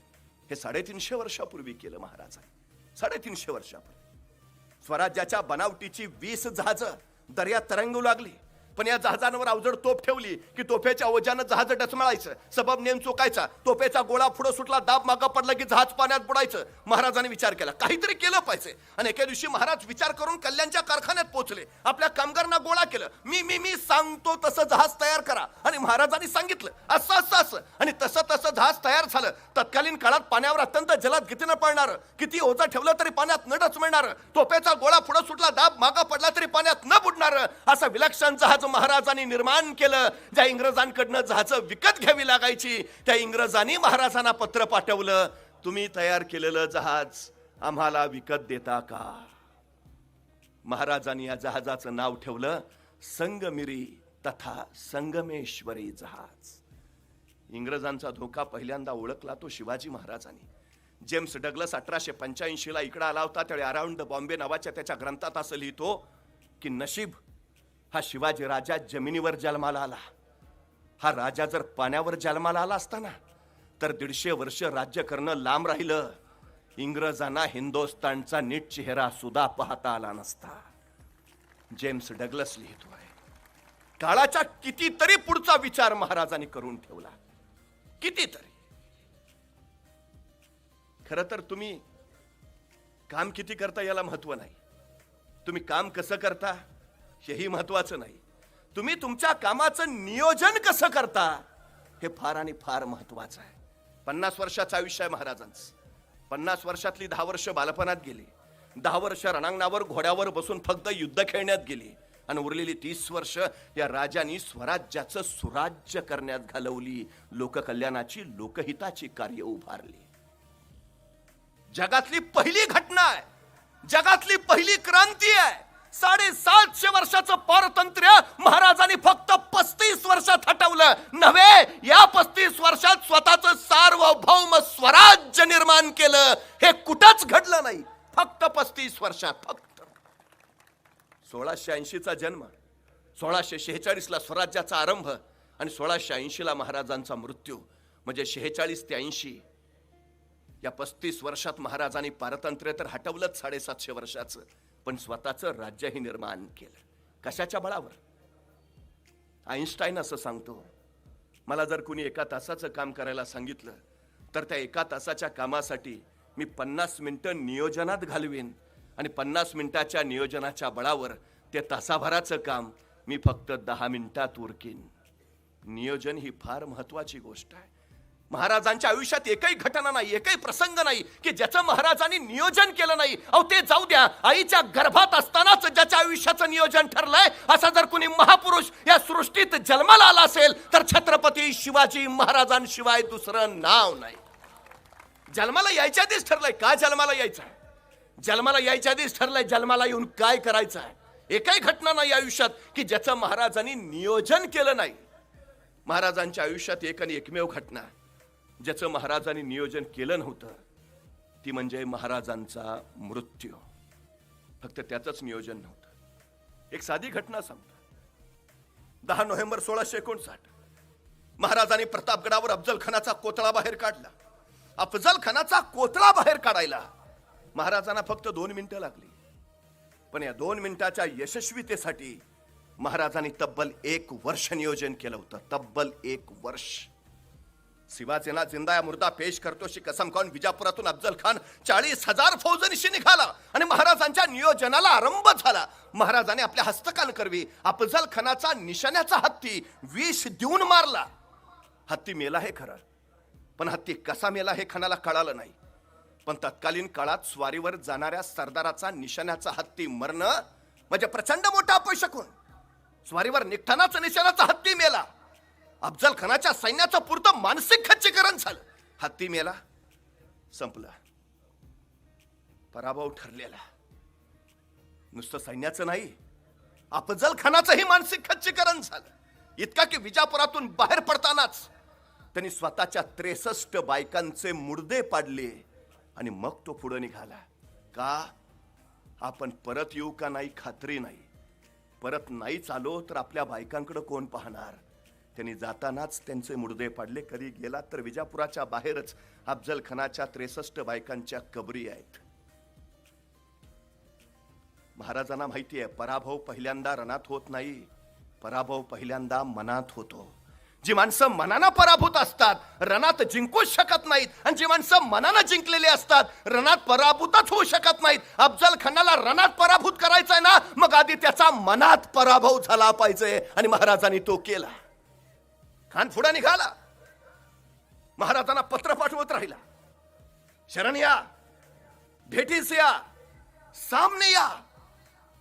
Speaker 1: हे 350 वर्षापूर्वी केलं महाराजांनी. 350 वर्षापूर्वी स्वराज्याच्या बनावटीची 20 जहाज दर्यात तरंगू लागली. पण या जहाजांवर अवजड तोफ ठेवली की तोफेच्या ओझ्यानं जहाज डचमळायचं, सबब नेम चुकायचा, तोफेचा गोळा पुढे सुटला, दाब मागं पडला की जहाज पाण्यात बुडायचं. महाराजांनी विचार केला, काहीतरी केलं पाहिजे. आणि एके दिवशी महाराज विचार करून कल्याणच्या कारखान्यात पोहोचले. आपल्या कामगारांना गोळा केलं, मी सांगतो तसं जहाज तयार करा. आणि महाराजांनी सांगितलं असं आणि तसं जहाज तयार झालं. तत्कालीन काळात पाण्यावर अत्यंत जलद गतीनं पळणार, किती ओझं ठेवलं तरी पाण्यात न डचमळणार, तोफेचा गोळा पुढे सुटला, दाब मागं पडला तरी पाण्यात न बुडणार, असं विलक्षण जहाज महाराजांनी निर्माण केलं. ज्या इंग्रजांकडनं जहाज विकत घ्यावी लागायची त्या इंग्रजांनी महाराजांना पत्र पाठवलं, तुम्ही तयार केलेलं जहाज आम्हाला विकत देता का? महाराजांनी या जहाजाचं नाव ठेवलं संगमिरी तथा संगमेश्वरी जहाज. इंग्रजांचा धोका पहिल्यांदा ओळखला तो शिवाजी महाराजांनी. जेम्स डग्लस 1885 ला इकडे आला होता. त्यावेळी अराउंड बॉम्बे नावाच्या त्याच्या ग्रंथात असं लिहितो की नशीब हा शिवाजी राजा जमिनीवर जन्माला आला. हा राजा जर पाण्यावर जन्माला आला असता ना तर 150 वर्ष राज्य करणं लांब राहिलं. इंग्रजांना हिंदुस्थानचा नीट चेहरा सुद्धा पाहता आला नसता. जेम्स डग्लस लिहितोय. काळाच्या कितीतरी पुढचा विचार महाराजांनी करून ठेवला, कितीतरी. खरं तर तुम्ही काम किती करता याला महत्व नाही, तुम्ही काम कसं करता हेही महत्वाचं नाही, तुम्ही तुमच्या कामाचं नियोजन कसं करता हे फार आणि फार महत्वाचं आहे. 50 वर्षाचं आयुष्य आहे महाराजांचं. 50 वर्षातली 10 वर्ष बालपणात गेली, 10 वर्ष रणांगणावर घोड्यावर बसून फक्त युद्ध खेळण्यात गेली आणि उरलेली 30 वर्ष या राजांनी स्वराज्याचं सुराज्य करण्यात घालवली. लोककल्याणाची, लोकहिताची कार्य उभारली. जगातली पहिली घटना आहे, जगातली पहिली क्रांती आहे. 750 वर्षाचं पारतंत्र्य महाराजांनी फक्त 35 वर्षात हटवलं नव्हे, या 35 वर्षात स्वतःचं सार्वभौम स्वराज्य निर्माण केलं. हे कुठंच घडलं नाही, फक्त 35 वर्षात. फक्त 1680 चा जन्म, 1646 ला स्वराज्याचा आरंभ आणि 1680 ला महाराजांचा मृत्यू. म्हणजे 46 ते 80 या 35 वर्षात महाराजांनी पारतंत्र्य तर हटवलंच 750 वर्षाचं, पण स्वतःचं राज्यही निर्माण केलं. कशाच्या बळावर? आईन्स्टाईन असं सांगतो, मला जर कुणी 1 तासाचं काम करायला सांगितलं तर त्या 1 तासाच्या कामासाठी मी 50 मिनिटं नियोजनात घालवीन आणि 50 मिनिटाच्या नियोजनाच्या बळावर ते तासाभराचं काम मी फक्त 10 मिनिटात उरकीन. नियोजन ही फार महत्वाची गोष्ट आहे. महाराजांच्या आयुष्यात एकही घटना नाही, एकही प्रसंग नाही की ज्याचं महाराजांनी नियोजन केलं नाही. अहो ते जाऊ द्या, आईच्या गर्भात असतानाच ज्याच्या आयुष्याचं नियोजन ठरलंय, असा जर कुणी महापुरुष या सृष्टीत जन्माला आला असेल तर छत्रपती शिवाजी महाराजांशिवाय दुसरं नाव नाही. जन्माला यायच्या आधीच ठरलंय का जन्माला यायचं आहे, जन्माला यायच्या आधीच ठरलंय जन्माला येऊन काय करायचं आहे. एकही घटना नाही आयुष्यात की ज्याचं महाराजांनी नियोजन केलं नाही. महाराजांच्या आयुष्यात एक आणि एकमेव घटना ज्याचं महाराजांनी नियोजन केलं नव्हतं ती म्हणजे महाराजांचा मृत्यू. फक्त त्याचंच नियोजन नव्हतं. एक साधी घटना सांगतो. 10 नोव्हेंबर 1659 महाराजांनी प्रतापगडावर अफजल खानाचा कोथळा बाहेर काढला. अफजल खानाचा कोथळा बाहेर काढायला महाराजांना फक्त 2 मिनिटं लागली, पण या 2 मिनिटाच्या यशस्वीतेसाठी महाराजांनी तब्बल 1 वर्ष नियोजन केलं होतं. तब्बल 1 वर्ष. शिवाजींना जिंदा या मुर्दा पेश करतोशी कसम खाऊन विजापुरातून अफजल खान 40,000 फौजांशी निघाला आणि महाराजांच्या नियोजनाला आरंभ झाला. महाराजांनी आपल्या हस्तकांकरवी अफजल खानाचा निशाण्याचा हत्ती विष देऊन मारला. हत्ती मेला हे खरं, पण हत्ती कसा मेला हे खानाला कळालं नाही. पण तत्कालीन काळात स्वारीवर जाणाऱ्या सरदाराचा निशाण्याचा हत्ती मरणं म्हणजे प्रचंड मोठा अपशकुन. स्वारीवर निघतानाच निशाणाचा हत्ती मेला. अफजल खानाच्या सैन्याचं पुरतं मानसिक खच्चीकरण झालं. हत्ती मेला, संपला, पराभव ठरलेला. नुसतं सैन्याचं नाही, अफजल खानाचंही मानसिक खच्चीकरण झालं. इतका की विजापुरातून बाहेर पडतानाच त्यांनी स्वतःच्या 63 बायकांचे मुर्दे पाडले आणि मग तो पुढे निघाला. का? आपण परत येऊ का नाही खात्री नाही. परत नाहीच आलो तर आपल्या बायकांकडे कोण पाहणार. त्यांनी जातानाच त्यांचे मुर्दे पाडले. कधी गेला तर विजापुराच्या बाहेरच अफजल खानाच्या 63 बायकांच्या कबरी आहेत. महाराजांना माहिती आहे, पराभव पहिल्यांदा रणात होत नाही, पराभव पहिल्यांदा मनात होतो. जी माणसं मनानं पराभूत असतात रणात जिंकूच शकत नाहीत, आणि जी माणसं मनानं जिंकलेली असतात रणात पराभूतच होऊ शकत नाहीत. अफजल खानाला रणात पराभूत करायचंय ना, मग आधी त्याचा मनात पराभव झाला पाहिजे, आणि महाराजांनी तो केला. खान पुढे निघाला. महाराजांना पत्र पाठवत राहिला, शरण या, भेटीस या, सामने या.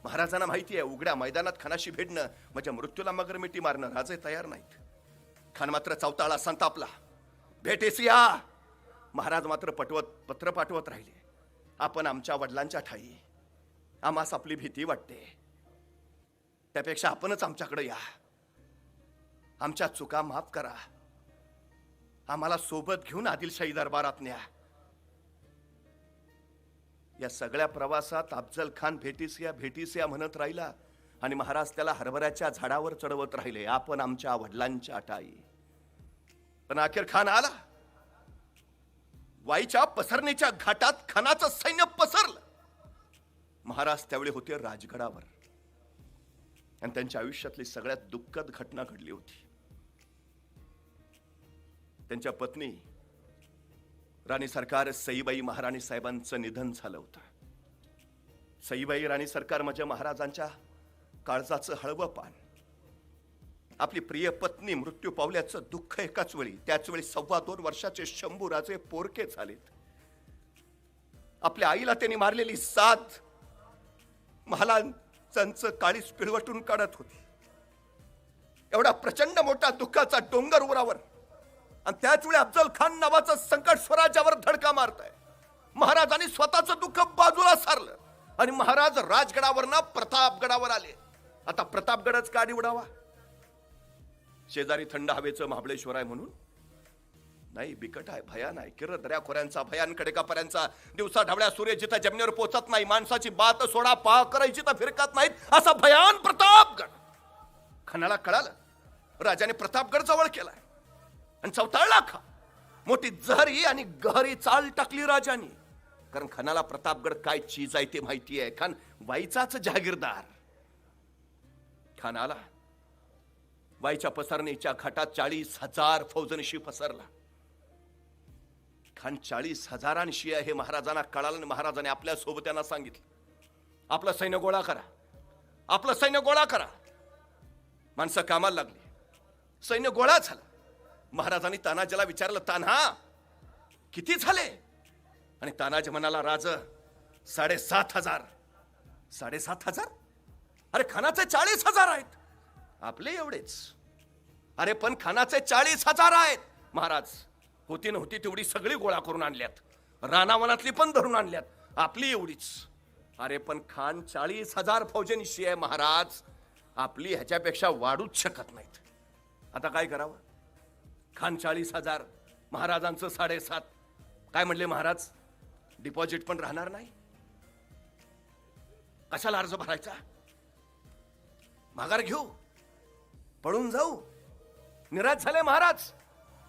Speaker 1: महाराजांना माहिती आहे, उघड्या मैदानात खानाशी भेटणं म्हणजे मृत्यूला मगरमिठी मारणं. राजे तयार नाहीत. खान मात्र चवताळा संतापला, भेटीस या. महाराज मात्र पत्र पाठवत राहिले, आपण आमच्या वडिलांच्या ठाई, आम्हास आपली भीती वाटते, त्यापेक्षा आपणच आमच्याकडे या, आमच्या चुका माफ करा, आम्हाला सोबत घेऊन आदिलशाही दरबारात न्या. या सगळ्या प्रवासात अफजल खान भेटीस या म्हणत राहिला, आणि महाराज त्याला हरभऱ्याच्या झाडावर चढवत राहिले, आपण आमच्या वडिलांच्या ठाई. पण अखेर खान आला. वाईच्या पसरणीच्या घाटात खानाचं सैन्य पसरलं. महाराज त्यावेळी होते राजगडावर, आणि त्यांच्या आयुष्यातली सगळ्यात दुःखद घटना घडली होती. त्यांच्या पत्नी राणी सरकार सईबाई महाराणी साहेबांचं निधन झालं होतं. सईबाई राणी सरकार म्हणजे महाराजांच्या काळजाचं हळवं पान. आपली प्रिय पत्नी मृत्यू पावल्याचं दुःख एकाच वेळी. त्याच वेळी 2.25 वर्षाचे शंभूराजे पोरके झालेत. आपल्या आईला त्यांनी मारलेली 7 महालांचं काळीच पिळवटून काढत होती. एवढा प्रचंड मोठा दुःखाचा डोंगर उरावर, आणि त्याच वेळी अफजल खान नावाचं संकट स्वराज्यावर धडका मारताय. महाराजांनी स्वतःचं दुःख बाजूला सारलं आणि महाराज राजगडावरनं प्रतापगडावर आले. आता प्रतापगडच का निवडावा? शेजारी थंड हवेचं महाबळेश्वर आहे म्हणून नाही, बिकट आहे, भयान आहे. किर दर्याखोऱ्यांचा, भयान कडेकापर्यांचा, दिवसा ढवळ्या सूर्य जिथं जमिनीवर पोचत नाही, माणसाची बात सोडा पा करायची तर फिरकत नाहीत, असा भयान प्रतापगड. खानाला कळालं, राजाने प्रतापगड जवळ केलाय आणि चवताळला खा. मोठी जहरी आणि गहरी चाल टाकली राजानी. कारण खानाला प्रतापगड काय चीज आहे ते माहिती आहे. खान वाईचाच जहागीरदार. खान आला. वाईच्या पसरणीच्या घाटात 40,000 फौजनशी पसरला. खान 40,000 आहे हे महाराजांना कळालं आणि महाराजांनी आपल्या सोबत्यांना सांगितलं, आपलं सैन्य गोळा करा, आपलं सैन्य गोळा करा. माणसं कामाला लागली. सैन्य गोळा झाला. महाराजांनी तानाजीला विचारलं, तान्हा किती झाले? आणि तानाजी म्हणाला, राज 7,500. 7,500? अरे खानाचे 40,000 आहेत. आपले एवढेच. अरे पण खानाचे 40,000 आहेत. महाराज होती नव्हती तेवढी सगळी गोळा करून आणल्यात, रानावनातली पण धरून आणल्यात, आपली एवढीच. अरे पण खान 40,000 फौजेनिशी आहे महाराज, आपली ह्याच्यापेक्षा वाढूच शकत नाहीत. आता काय करावं? खान 40,000, महाराजांचं 7,500. काय म्हणले महाराज? डिपॉझिट पण राहणार नाही. कशाला अर्ज भरायचा? माघार घेऊ, पळून जाऊ? निराश झाले महाराज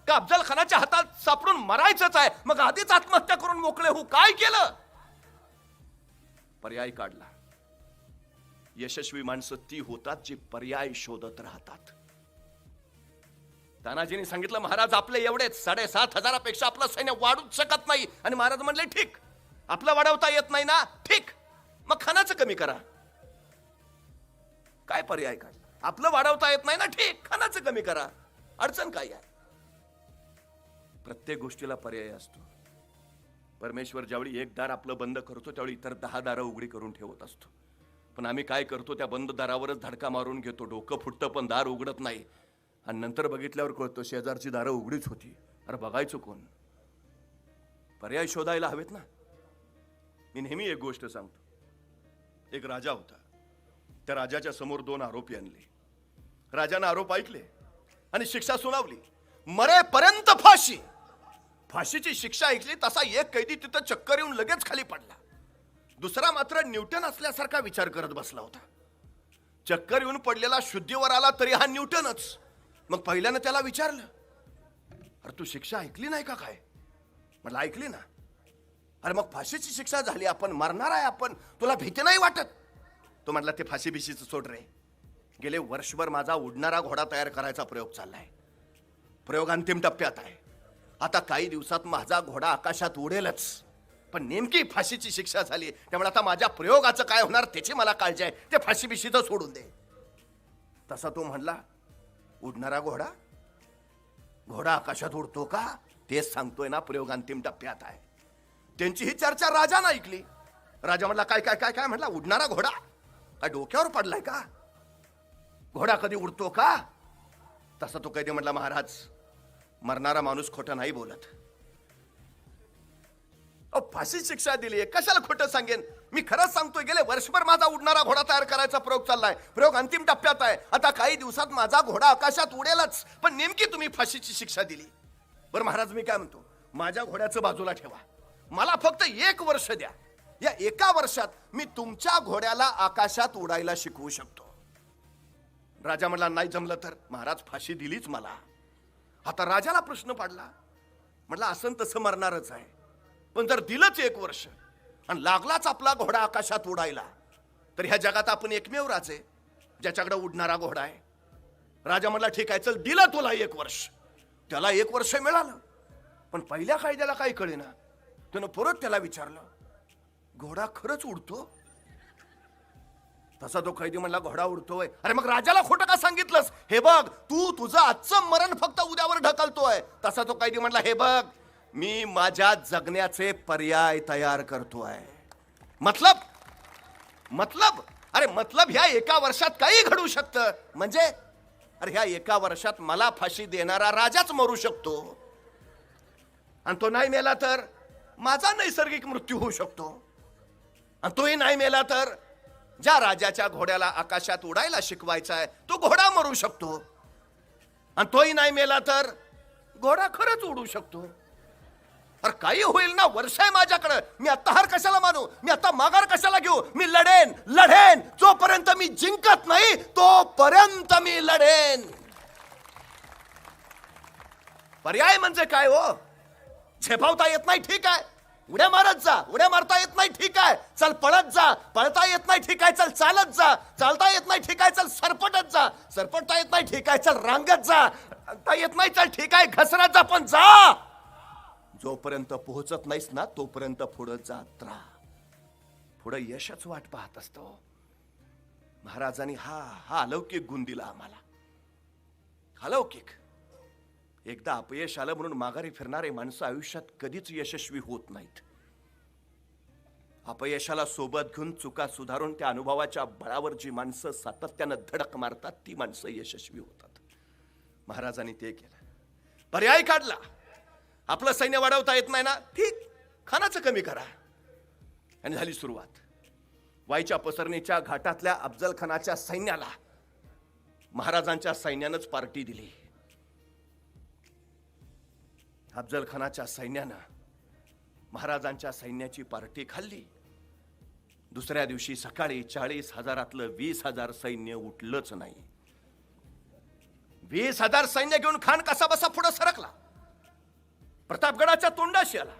Speaker 1: का अफजल खानाच्या हातात सापडून मरायचंच आहे, मग आधीच आत्महत्या करून मोकळे होऊ. काय केलं? पर्याय काढला. यशस्वी माणसं ती होतात जी पर्याय शोधत राहतात. तानाजीने सांगितलं, महाराज आपले एवढेच 7,500 पेक्षा आपलं सैन्य वाढूच शकत नाही. आणि महाराज म्हणले, ठीक, आपलं वाढवता येत नाही ना, ठीक, मग खानाचं कमी करा. काय पर्याय काढला? आपलं वाढवता येत नाही ना, ठीक, खानाचं कमी करा. अडचण काय आहे? प्रत्येक गोष्टीला पर्याय असतो. परमेश्वर ज्यावेळी एक दार आपलं बंद करतो त्यावेळी इतर 10 दारं उघडी करून ठेवत असतो. पण आम्ही काय करतो? त्या बंद दारावरच धडका मारून घेतो. डोकं फुटतं पण दार उघडत नाही. आणि नंतर बघितल्यावर कळतो शेजारची दारं उघडीच होती. अरे बघायचं कोण? पर्याय शोधायला हवेत ना. मी नेहमी एक गोष्ट सांगतो. एक राजा होता. त्या राजाच्या समोर 2 आरोपी आणले. राजाने आरोप ऐकले आणि शिक्षा सुनावली. मरेपर्यंत फाशी. फाशीची शिक्षा ऐकली तसा एक कैदी तिथं चक्कर येऊन लगेच खाली पडला. दुसरा मात्र न्यूटन असल्यासारखा विचार करत बसला होता. चक्कर येऊन पडलेला शुद्धीवर आला तरी हा न्यूटनच. मग पहिल्यानं त्याला विचारलं, अरे तू शिक्षा ऐकली नाही का? काय म्हटलं, ऐकली ना. अरे मग फाशीची शिक्षा झाली, आपण मरणार आहे, आपण, तुला भीती नाही वाटत? तो म्हटला, ते फाशी बिशीचं सोड रे. गेले वर्षभर माझा उडणारा घोडा तयार करायचा प्रयोग चाललाय. प्रयोग अंतिम टप्प्यात आहे. आता काही दिवसात माझा घोडा आकाशात उडेलच. पण नेमकी फाशीची शिक्षा झाली, त्यामुळे आता माझ्या प्रयोगाचं काय होणार त्याची मला काळजी आहे. ते फाशी बिशीचं सोडून दे. तसा तो म्हणला, उडणारा घोडा? घोडा आकाशात उडतो का? तेच सांगतोय ना, प्रयोग अंतिम टप्प्यात आहे. त्यांची ही चर्चा राजानं ऐकली. राजा म्हणला, काय काय काय काय? म्हटला, उडणारा घोडा? काय डोक्यावर पडलाय का? घोडा कधी उडतो का? तसा तो कैदी म्हटला, महाराज मरणारा माणूस खोटं नाही बोलत. फाशी शिक्षा दिली, कशाला खोटं सांगेन? मी खरंच सांगतोय, गेले वर्षभर माझा उडणारा घोडा तयार करायचा प्रयोग चाललाय. प्रयोग अंतिम टप्प्यात आहे. आता काही दिवसात माझा घोडा आकाशात उडेलच. पण नेमकी तुम्ही फाशीची शिक्षा दिली. बरं महाराज, मी काय म्हणतो, माझ्या घोड्याचं बाजूला ठेवा, मला फक्त 1 वर्ष द्या. या 1 वर्षात मी तुमच्या घोड्याला आकाशात उडायला शिकवू शकतो. राजा म्हणला, नाही जमलं तर? महाराज फाशी दिलीच मला. आता राजाला प्रश्न पडला. म्हटलं, असं तसं मरणारच आहे, पण जर दिलंच 1 वर्ष आणि लागलाच आपला घोडा आकाशात उडायला, तर ह्या जगात आपण एकमेव राजे ज्याच्याकडे उडणारा घोडा आहे. राजा म्हणला, ठीक आहे, चल दिलं तुला 1 वर्ष. त्याला 1 वर्ष मिळालं. पण पहिल्या कायद्याला काही कळेना. त्यानं परत त्याला विचारलं, घोडा खरंच उडतो? तसा तो कैदी म्हणला, घोडा उडतोय. अरे मग राजाला खोटं का सांगितलंस? हे बघ, तू तुझं आजचं मरण फक्त उद्यावर ढकलतोय. तसा तो कैदी म्हणला, हे बघ, मी माझ्या जगण्याचे पर्याय तयार करतोय. मतलब मतलब अरे मतलब ह्या 1 वर्षात काही घडू शकतं. म्हणजे अरे ह्या 1 वर्षात मला फाशी देणारा राजाच मरू शकतो. आणि तो नाही मेला तर माझा नैसर्गिक मृत्यू होऊ शकतो. आणि तोही नाही मेला तर ज्या राजाच्या घोड्याला आकाशात उडायला शिकवायचा आहे तो घोडा मरू शकतो. आणि तोही नाही मेला तर घोडा खरंच उडू शकतो. अरे काही होईल ना, वर्ष आहे माझ्याकडे. मी आता हार कशाला मानू? मी आता माघार कशाला घेऊ? मी लढेन लढेन जोपर्यंत मी जिंकत नाही तोपर्यंत मी लढेन. पर्याय म्हणजे काय हो?
Speaker 2: झेपावता येत नाही ठीक आहे, उड्या मारत जा. उड्या मारता येत नाही ठीक आहे, चल पळत जा. पळता येत नाही ठीक आहे, चल चालत जा. चालता येत नाही ठीक आहे, चल सरपटत जा. सरपटता येत नाही ठीक आहे, चल रांगत जा. रांगता येत नाही, चल ठीक आहे, घसरत जा. पण जा, जोपर्यंत पोहोचत नाहीस ना तोपर्यंत पुढे जात राहा. पुढे यशच वाट पाहत असतो. महाराजांनी हा अलौकिक गुण दिला आम्हाला. अलौकिक. एकदा अपयश आलं म्हणून माघारी फिरणारे माणसं आयुष्यात कधीच यशस्वी होत नाहीत. अपयशाला सोबत घेऊन चुका सुधारून त्या अनुभवाच्या बळावर जी माणसं सातत्यानं धडक मारतात ती माणसं यशस्वी होतात. महाराजांनी ते केलं. पर्याय काढला. आपलं सैन्य वाढवता येत नाही ना, ठीक, खानाचं कमी करा. आणि झाली सुरुवात. वाईच्या पसरणीच्या घाटातल्या अफजल खानाच्या सैन्याला महाराजांच्या सैन्यानंच पार्टी दिली. अफजल खानाच्या सैन्यानं महाराजांच्या सैन्याची पार्टी खाल्ली. दुसऱ्या दिवशी सकाळी 40,000 20,000 सैन्य उठलंच नाही. 20,000 सैन्य घेऊन खान कसा बसा पुढे सरकला. प्रतापगडाच्या तोंडाशी आला.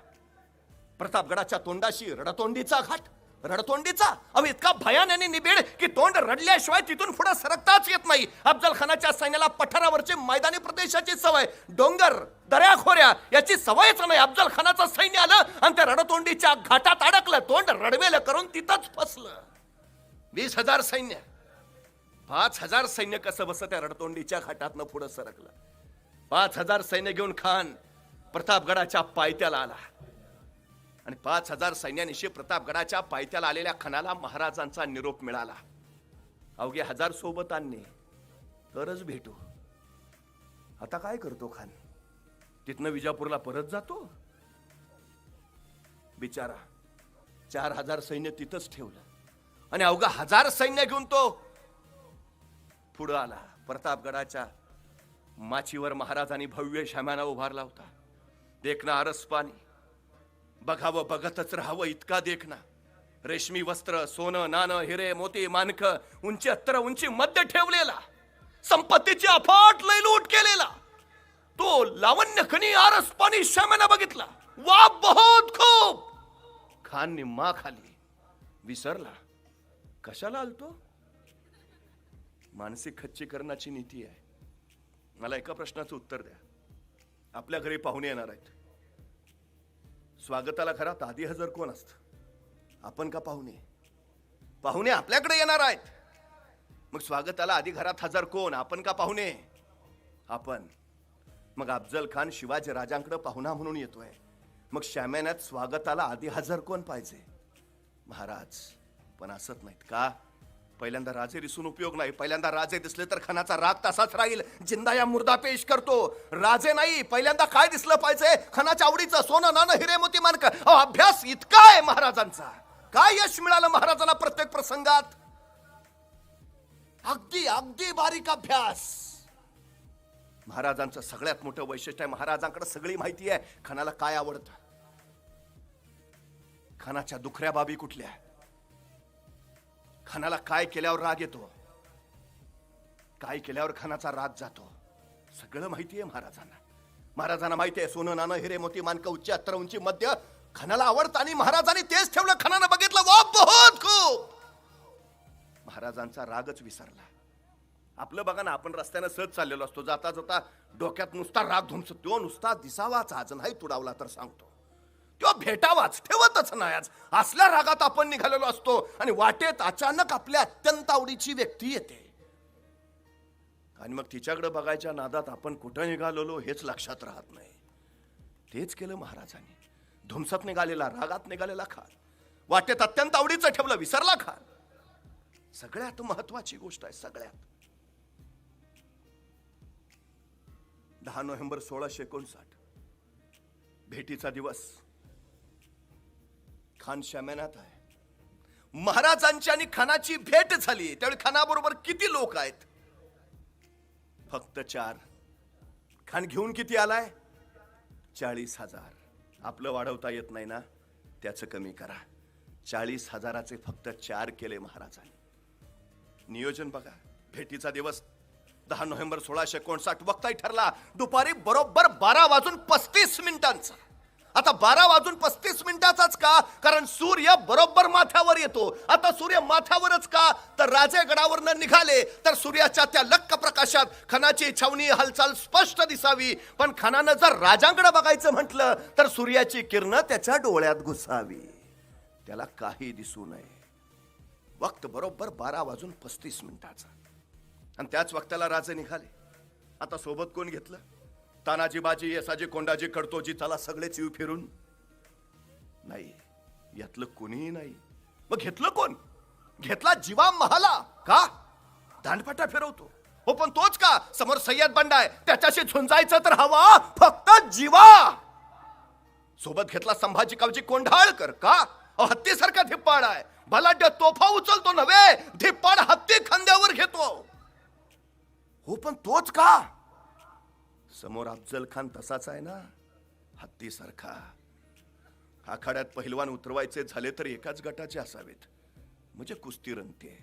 Speaker 2: प्रतापगडाच्या तोंडाशी रडतोंडीचा घाट. रडतोंडीचा इतका भयान निबेड की तोंड रडल्याशिवाय तिथून पुढे सरकताच येत नाही. अफजल खानाच्या सैन्याला पठारावरचे मैदानी प्रदेशाची सवय, डोंगर दऱ्या खोऱ्या याची सवयच नाही. अफजल खानाचं सैन्य आलं आणि त्या रडतोंडीच्या घाटात अडकलं. तोंड रडवेल करून तिथंच फसलं. 20,000 सैन्य, 5,000 सैन्य कसं बस त्या रडतोंडीच्या घाटातनं पुढे सरकलं. 5,000 सैन्य घेऊन खान प्रतापगडाच्या पायथ्याला आला. आणि 5,000 सैन्यानिशी प्रतापगडाच्या पायथ्याला आलेल्या खानाला महाराजांचा निरोप मिळाला. अवघे 1000 सोबत आणणे तरच भेटू. आता काय करतो खान? तिथनं विजापूरला परत जातो? बिचारा 4,000 सैन्य तिथंच ठेवलं आणि अवघा 1000 सैन्य घेऊन तो पुढं आला. प्रतापगडाच्या माचीवर महाराजांनी भव्य शाम्याना उभारला होता. देखना आरस पाणी, बघावं बघतच राहावं इतका देखना. रेशमी वस्त्र, सोनं नाणं, हिरे मोती मानक, उंची अत्तर उंची मध्य ठेवलेला, संपत्तीची अफाट लयलूट केलेला तो लावण्य खनी आरस पाणी शाम्याना बघितला. वा बहुत खूप. खान निम्मा खाली विसरला कशाला आलतो. मानसिक खच्चीकरणाची नीती आहे. मला एका प्रश्नाचं उत्तर द्या. आपल्या घरी पाहुणे येणार आहेत. स्वागताला घरात आधी हजर कोण असत? आपण का पाहुणे? पाहुणे आपल्याकडे येणार आहेत. मग स्वागताला आधी घरात हजर कोण? आपण का पाहुणे? आपण. मग अफजल खान शिवाजी राजांकडे पाहुणा म्हणून येतोय. मग शाम्यानात स्वागताला आधी हजर कोण पाहिजे? महाराज. पण असत नाहीत का? पहिल्यांदा राजे दिसून उपयोग नाही. पहिल्यांदा राजे दिसले तर खानाचा राग तसाच राहील. जिंदा या मुर्दा पेश करतो. राजे नाही, पहिल्यांदा काय दिसलं पाहिजे? खानाच्या आवडीचं सोनं नाणं हिरे मोती मानक. अभ्यास इतका आहे महाराजांचा. काय यश मिळालं महाराजांना प्रत्येक प्रसंगात? अगदी अगदी बारीक अभ्यास. महाराजांचं सगळ्यात मोठं वैशिष्ट्य आहे, महाराजांकडे सगळी माहिती आहे. खानाला काय आवडतं, खानाच्या दुखऱ्या बाबी कुठल्या, खानाला काय केल्यावर राग येतो, काय केल्यावर खानाचा राग जातो, सगळं माहिती आहे महाराजांना. महाराजांना माहिती आहे सोनं नाणं हिरे मोती मानक उच्च अत्तर उंची मध्य खानाला आवडतं आणि महाराजांनी तेच ठेवलं. खानानं बघितलं वा बहुत खूप. महाराजांचा रागच विसरला. आपलं बघा ना, आपण रस्त्यानं सहज चाललेलो असतो, जाता जाता डोक्यात नुसता राग धुमसतो. तो नुसता दिसावाच, आज नाही तुडावला तर सांगतो, तो भेटावाच ठेवतच नाही. आज असल्या रागात आपण निघालेलो असतो आणि वाटेत अचानक आपल्या अत्यंत आवडीची व्यक्ती येते आणि मग तिच्याकडे बघायच्या नादात आपण कुठं निघालेलो हेच लक्षात राहत नाही. तेच केलं महाराजांनी. धुमसत निघालेला, रागात निघालेला खान वाटेत अत्यंत आवडीचं ठेवलं, विसरला खान. सगळ्यात महत्वाची गोष्ट आहे, सगळ्यात. 10 नोव्हेंबर 1659 भेटीचा दिवस. खान शाम्यानात आहे. महाराजांची आणि खानाची भेट झाली. त्यावेळी खानाबरोबर किती लोक आहेत? फक्त 4. खान घेऊन किती आलाय? 40,000. आपलं वाढवता येत नाही ना, त्याचं कमी करा. 40,000चे फक्त 4 केले महाराजांनी. नियोजन बघा. भेटीचा दिवस 10 नोव्हेंबर 1659 वक्ताही ठरला दुपारी बरोबर 12:35 आता 12:35 का? कारण सूर्य बरोबर माथ्यावर येतो. आता सूर्य माथ्यावरच का? तर राजेगडावरनं निघाले तर सूर्याच्या त्या लक्क प्रकाशात खणाची छावणी हालचाल स्पष्ट दिसावी. पण खणानं जर राजांकडे बघायचं म्हटलं तर सूर्याची किरण त्याच्या डोळ्यात घुसावी, त्याला काही दिसू नये. वक्त बरोबर 12:35. आणि त्याच वक्ताला राजे निघाले. आता सोबत कोण घेतलं? तानाजी बाजी, येसाजी, कोंडाजी, कडतोजी, चला सगळेच येऊ फिरून. नाही, यातलं कोणीही नाही. मग घेतलं कोण? घेतला जिवा महाला. का? दांडपट्टा फिरवतो. हो पण तोच का? समोर सय्यद बंडा आहे, त्याच्याशी झुंजायचं तर हवा फक्त जिवा. सोबत घेतला संभाजी कावजी कोंढाळकर. का? हत्तीसारखा धिप्पाड आहे, बलाढ्य तोफा उचलतो नव्हे, धिप्पाड हत्ती खांद्यावर घेतो. हो पण तोच का? समोर अफजल खान तसाच आहे ना, हत्तीसारखा. आखाड्यात पहिलवान उतरवायचे झाले तर एकाच गटाचे असावेत, म्हणजे कुस्ती रंगते.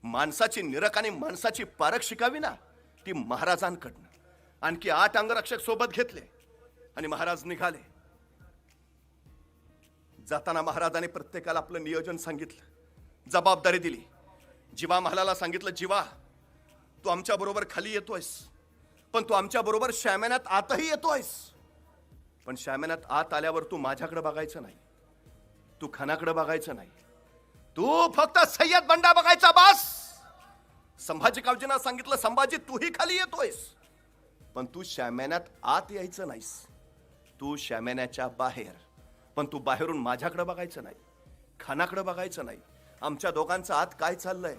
Speaker 2: माणसाची निरख आणि माणसाची पारख शिकावी ना, ती महाराजांकडनं. आणखी 8 अंगरक्षक सोबत घेतले आणि महाराज निघाले. जाताना महाराजांनी प्रत्येकाला आपलं नियोजन सांगितलं, जबाबदारी दिली. जिवा महालाला सांगितलं, जिवा तू आमच्या बरोबर खाली येतोयस, पण तू आमच्या बरोबर श्यामेनात आतही येतोयस. पण श्यामेनात आत आल्यावर तू माझ्याकडे बघायचं नाही, तू खानाकडे बघायचं नाही, तू फक्त सय्यद बंडा बघायचा बास. संभाजी कावजींना सांगितलं, संभाजी तूही खाली येतोयस, पण तू श्यामेनात आत यायचं नाहीस, तू श्यामेनाच्या बाहेर. पण तू बाहेरून माझ्याकडे बघायचं नाही, खानाकडे बघायचं नाही. आमच्या दोघांचं आत काय चाललंय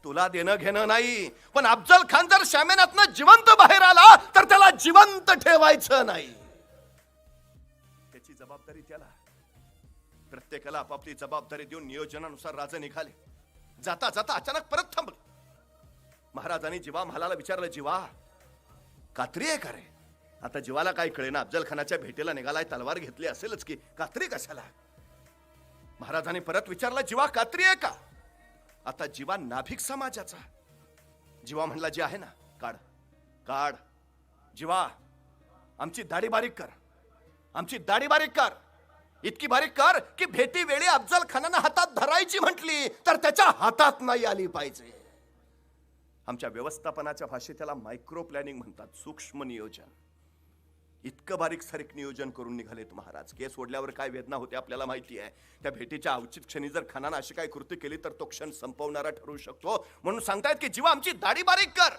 Speaker 2: तुला देणं घेणं नाही. पण अफजल खान जर श्यामेनातनं जिवंत बाहेर आला तर त्याला जिवंत ठेवायचं नाही. त्याची जबाबदारी त्याला. प्रत्येकाला आपापली जबाबदारी देऊन नियोजनानुसार राजे निघाले. जाता जाता अचानक परत थांबले. महाराजांनी जिवा महालाला विचारलं, जिवा कात्री आहे का रे? आता जिवाला काय कळेना, अफजल खानाच्या भेटीला निघालाय, तलवार घेतली असेलच की, कात्री कशाला? महाराजांनी परत विचारलं, जिवा कात्री आहे का? आता जिवा नाभिक समाजाचा. जिवा म्हणला, जी आहे ना, काढ काढ. जिवा आमची दाढी बारीक कर, आमची दाढी बारीक कर, इतकी बारीक कर की भेटी वेळी अफजल खानानं हातात धरायची म्हटली तर त्याच्या हातात नाही आली पाहिजे. आमच्या व्यवस्थापनाच्या भाषेत त्याला मायक्रो प्लॅनिंग म्हणतात, सूक्ष्म नियोजन. इतकं बारीक सारीक नियोजन करून निघालेत महाराज. केस ओढल्यावर काय वेदना होते आपल्याला माहिती आहे. त्या भेटीच्या अवचित क्षणी जर खानानं अशी काय कृती केली तर तो क्षण संपवणारा ठरू शकतो. म्हणून सांगतायत की जिवा आमची दाढी बारीक कर,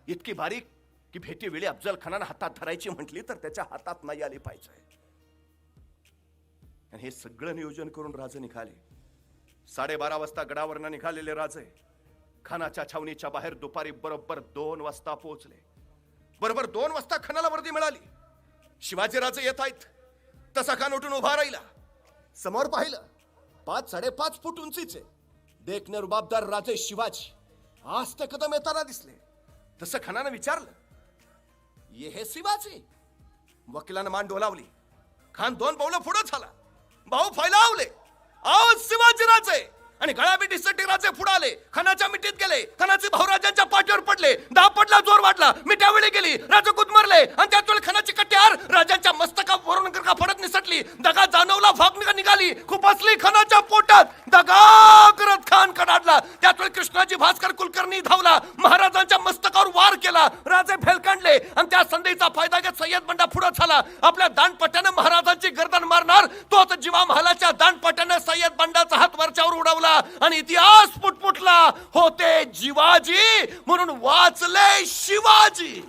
Speaker 2: इतकी बारीक की भेटी वेळी अफजल खानानं हातात धरायची म्हटली तर त्याच्या हातात नाही आली पाहिजे. आणि हे सगळं नियोजन करून राजे निघाले. 12:30 वाजता गडावरनं निघालेले राजे खानाच्या छावणीच्या बाहेर दुपारी बरोबर 2 वाजता पोहोचले. बरोबर 2 वाजता खानाला वर्दी मिळाली. शिवाजीराजे येत आहेत. तसा खान उठून उभा राहिला. समोर पाहिलं, 5-5.5 फूट उंचीचे देखणे रुबाबदार राजे शिवाजी आज ते कदम येताना दिसले. तसं खानानं विचारलं, ये हे शिवाजी? वकिलानं मान डोलावली. खान 2 पावलं पुढे झाला. भाऊ फैलावले, आओ शिवाजीराजे. आणि गळामिटीसाठी राजे पुढे आले. खानाच्या मिठीत गेले. खानाचे भाऊ राजांच्या पाठीवर पडले. दाब पडला, जोर वाढला, मिठ्यावेळी गेली. राजे कुदमरले आणि त्याच वेळी खानाची कट्यार राजांच्या मस्तकावरून फडत निसटली. दगा जाणवला, भाग निघाली, खूप असली खानाच्या पोटात. दगा करत खान कडाडला. त्याच वेळी कृष्णाजी भास्कर कुलकर्णी धावला, महाराजांच्या मस्तकावर वार केला. राजे भेलकांडले आणि त्या संधीचा फायदा घेत सय्यद बंडा पुढे झाला. आपल्या दांडपट्ट्याने महाराजांची गर्दन मारणार तोच जिवा महालाच्या दांडपट्ट्याने सय्यद बंडाचा हात वरच्यावर उडवला आणि इतिहास पुटपुटला. होते जिवाजी म्हणून वाचले शिवाजी.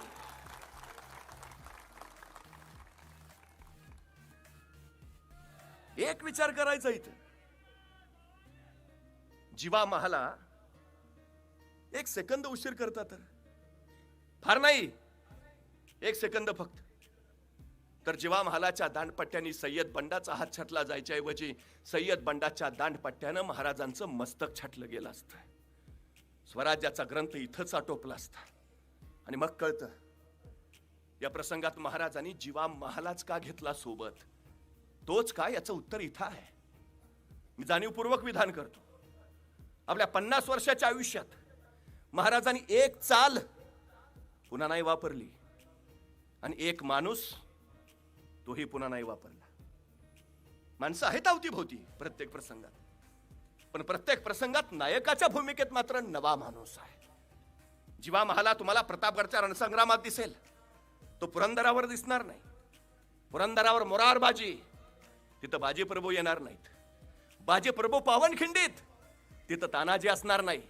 Speaker 2: एक विचार करायचा इथे, जिवा महाला 1 सेकंद उशीर करता तर फार नाही, 1 सेकंद फक्त. तर जिवा महालाच्या दांडपट्ट्याने सय्यद बंडाचा हात छाटला जायच्या ऐवजी सय्यद बंडाच्या दांडपट्ट्यानं महाराजांचं मस्तक छाटलं गेलं असतं. स्वराज्याचा ग्रंथ इथंच आटोपला असता. आणि मग कळतं या प्रसंगात महाराजांनी जिवा महालाच का घेतला सोबत. तोच का, याचं उत्तर इथं आहे. मी जाणीवपूर्वक विधान करतो. आपल्या 50 वर्षाच्या आयुष्यात महाराजांनी 1 चाल पुन्हा नाही वापरली आणि 1 माणूस तोही पुन्हा नाही वापरला. माणसं आहेत अवतीभोवती प्रत्येक प्रसंगात, पण प्रत्येक प्रसंगात नायकाच्या भूमिकेत मात्र नवा माणूस आहे. जीवा महाला तुम्हाला प्रतापगडच्या रणसंग्रामात दिसेल, तो पुरंदरावर दिसणार नाही. पुरंदरावर मोरार बाजी, तिथं बाजी प्रभू येणार नाहीत. बाजी प्रभू पावनखिंडीत, तिथं तानाजी असणार नाही.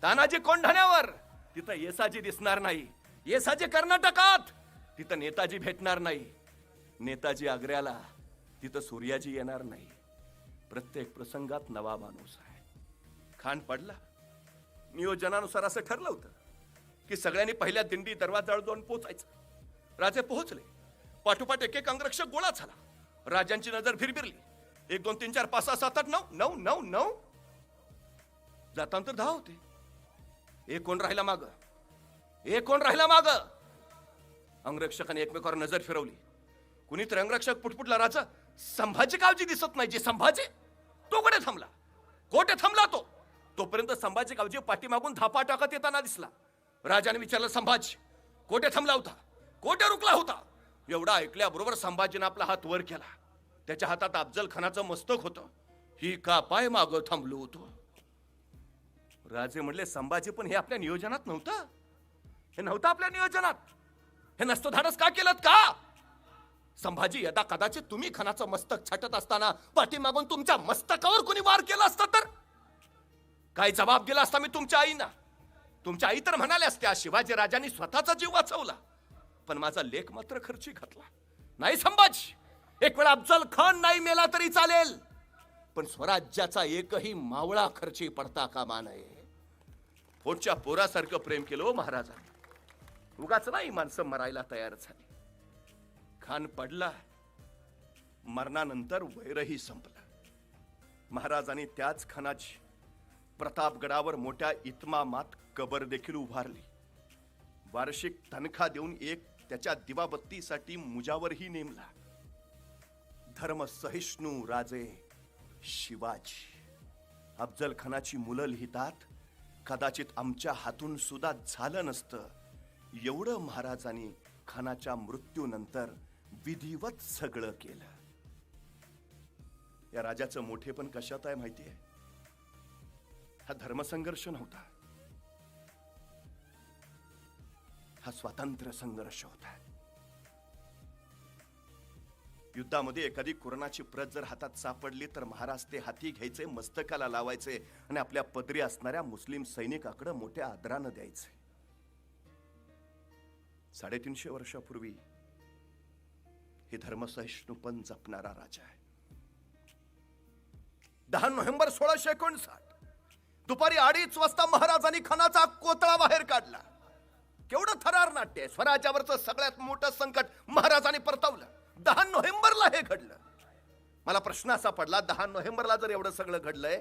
Speaker 2: तानाजी कोंढाण्यावर, तिथं येसाजी दिसणार नाही. येसाजी कर्नाटकात, तिथं नेताजी भेटणार नाही. नेताजी आग्र्याला, तिथं सूर्याजी येणार नाही. प्रत्येक प्रसंगात नवा माणूस आहे. खान पडला, नियोजनानुसार असं ठरलं होतं की सगळ्यांनी पहिल्या दिंडी दरवाजावर जाऊन पोहोचायचं. राजे पोहोचले, पाठोपाठ एक एक अंगरक्षक गोळा झाला. राजांची नजर फिरफिरली. 1 2 3 4 5 6 7 8 9 9 9 9 जातांतर 10 होते. एक कोण राहिला माग, एक कोण राहिला माग. अंगरक्षकाने एकमेकावर नजर फिरवली. कुणीतरी अंगरक्षक पुटपुटला, राजा संभाजी कावजी दिसत नाही. जे संभाजी, तो कुठे थांबला? कोठे थांबला तो? तोपर्यंत संभाजी कावजी पाठीमागून धापा टाकत येताना दिसला. राजाने विचारलं, संभाजी कोठे थांबला होता? कोठे रुकला होता? एवढा ऐकल्याबरोबर संभाजीने आपला हात वर केला. त्याच्या हातात अफजल खानाचं मस्तक होतं. ही का पाय माग थांबलो होतो? राजे म्हणले, संभाजी पण हे आपल्या नियोजनात नव्हतं. हे नव्हतं आपल्या नियोजनात. हे नसतं धाडस का केलं का? संभाजी, यदा कदाचित तुम्ही खानाचं मस्तक छाटत असताना पाठीमागून तुमच्या मस्तकावर कोणी वार केला असता तर काय जबाब दिला असता मी तुमच्या आईना? तुमच्या आई तर म्हणाल्या असत्या, शिवाजी राजांनी स्वतःचा जीव वाचवला, पण माझा लेख मात्र खर्ची घातला. नाही संभाजी, एक वेळा अफजल खान नाही मेला तरी चालेल, पण स्वराज्याचा एकही मावळा खर्ची पडता कामा नये. पोटच्या पोरासारखं प्रेम केलं हो महाराजांनी. उगाच नाही माणसं मरायला तयार झाली. खान पडला, मरणानंतर वैरही संपलं. महाराजांनी त्याच खानाची प्रतापगडावर मोठ्या इतमामात कबर देखील उभारली. वार्षिक तनखा देऊन एक त्याच्या दिवाबत्तीसाठी मुजावरही नेमला. धर्मसहिष्णू राजे शिवाजी. अफजल खानाची मुलं लिहितात, कदाचित आमच्या हातून सुद्धा झालं नसतं एवढं महाराजांनी खानाच्या मृत्यूनंतर विधिवत सगळं केलं. या राजाचं मोठेपण कशात आहे माहितीये? हा धर्मसंघर्ष नव्हता, हा स्वातंत्र्य संघर्ष होता. युद्धामध्ये एखादी कोरोनाची प्रत जर हातात सापडली तर महाराज ते हाती घ्यायचे, मस्तकाला लावायचे आणि आपल्या पदरी असणाऱ्या मुस्लिम सैनिकाकडे मोठ्या आदरानं द्यायचे. 350 वर्षापूर्वी हे धर्मसहिष्णुपण जपणारा राजा आहे. 10 नोव्हेंबर 1659 दुपारी 2:30 वाजता महाराजांनी खानाचा कोतळा बाहेर काढला. केवढं थरार नाट्य आहे. स्वराज्यावरचं सगळ्यात मोठं संकट महाराजांनी परतवलं. 10 नोव्हेंबरला हे घडलं. मला प्रश्न असा पडला, 10 नोव्हेंबरला जर एवढं सगळं घडलंय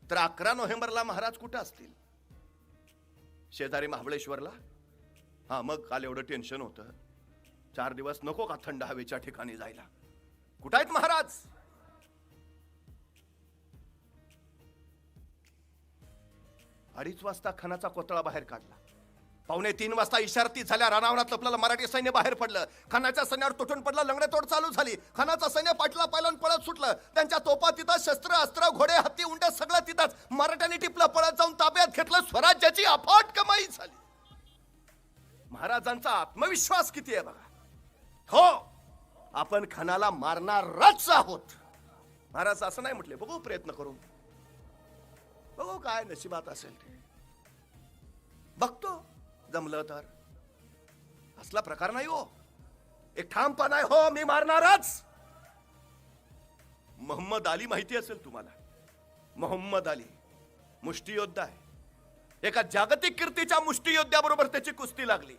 Speaker 2: तर 11 नोव्हेंबरला महाराज कुठे असतील? शेजारी महाबळेश्वरला? हा, मग काल एवढं टेन्शन होतं. 4 दिवस नको का थंड हवेच्या ठिकाणी जायला? कुठं आहेत महाराज? अडीच वाजता खानाचा कोतळा बाहेर काढला. 2:45 वाजता इशारती झाल्या. रानावरात लपलेलं मराठी सैन्य बाहेर पडलं. खानाच्या सैन्यावर तुटून पडलं. लंगडेतोड चालू झाली. खानाचं सैन्य पाटला पायलन पळत सुटलं. त्यांच्या तोपा तिथं, शस्त्र अस्त्र घोडे हत्ती उंट सगळं तिथंच. मराठ्यांनी टिपलं, पळत जाऊन ताब्यात घेतलं. स्वराज्याची अफाट कमाई झाली. महाराजांचा आत्मविश्वास किती आहे बघा. हो, आपण खानाला मारणारच आहोत. महाराज असं नाही म्हटले, बघू प्रयत्न करू, बघू काय नशिबात असेल ते, बघतो जमलं तर. असला प्रकार नाही हो. एक ठामपणा आहे, हो मी मारणारच. मोहम्मद अली माहिती असेल तुम्हाला. मोहम्मद अली मुष्टियोद्धा आहे. एका जागतिक कीर्तीच्या मुष्टियोद्ध्याबरोबर त्याची कुस्ती लागली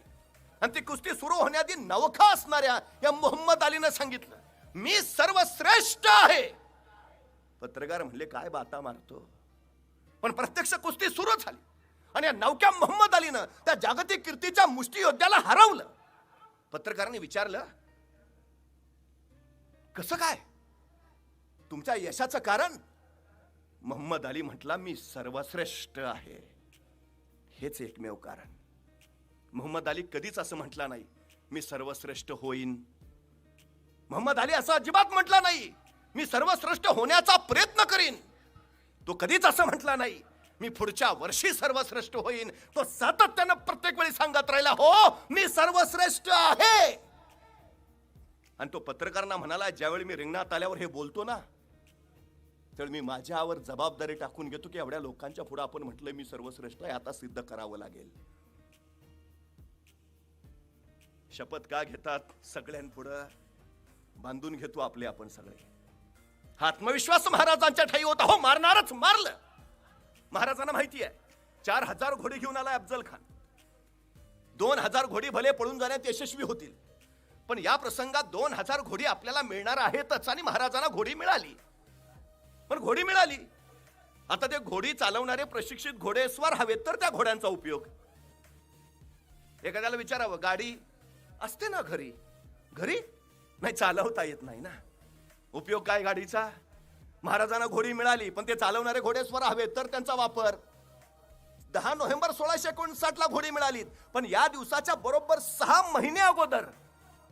Speaker 2: आणि ती कुस्ती सुरू होण्याआधी नवखा असणाऱ्या या मोहम्मद अलीनं सांगितलं, मी सर्वश्रेष्ठ आहे. पत्रकार म्हणले, काय बाता मारतो? पण प्रत्यक्ष कुस्ती सुरू झाली आणि या नवख्या मोहम्मद अलीनं त्या जागतिक कीर्तीच्या मुष्टियोद्ध्याला हरवलं. पत्रकारांनी विचारलं, कसं काय? तुमच्या यशाचं कारण? मोहम्मद अली म्हटला, मी सर्वश्रेष्ठ आहे. हेच एकमेव कारण. मोहम्मद अली कधीच असं म्हटला नाही, मी सर्वश्रेष्ठ होईन. मोहम्मद अली असं अजिबात म्हटला नाही, मी सर्वश्रेष्ठ होण्याचा प्रयत्न करीन. तो कधीच असं म्हटला नाही मी पुढच्या वर्षी सर्वश्रेष्ठ होईन. तो सातत्यानं प्रत्येक वेळी सांगत राहिला, हो मी सर्वश्रेष्ठ आहे. आणि तो पत्रकारांना म्हणाला, ज्यावेळी मी रिंगणात आल्यावर हे बोलतो ना, तर मी माझ्यावर जबाबदारी टाकून घेतो की एवढ्या लोकांच्या पुढे आपण म्हटलं मी सर्वश्रेष्ठ आहे, आता सिद्ध करावं लागेल. शपथ का घेतात? सगळ्यांपुढं बांधून घेतो आपले आपण सगळे. हा आत्मविश्वास महाराजांच्या ठाई होता. हो मारणारच मारलं. महाराजांना माहिती आहे 4000 घोडे घेऊन आला अफजल खान. 2000 घोडी भले पळून जाण्यात यशस्वी होतील, पण या प्रसंगात 2000 घोडी आपल्याला मिळणार आहेतच. आणि महाराजांना घोडी मिळाली. पण घोडी मिळाली, आता ते घोडी चालवणारे प्रशिक्षित घोडेस्वार हवेत तर त्या घोड्यांचा उपयोग. एखाद्याला विचारावं, गाडी असते ना घरी, घरी नाही चालवता येत नाही ना, उपयोग काय गाडीचा? महाराजांना घोडी मिळाली, पण ते चालवणारे घोडेस्वार हवेत तर त्यांचा वापर. 10 नोव्हेंबर 1659 ला घोडी मिळाली, पण या दिवसाच्या बरोबर 6 महिने अगोदर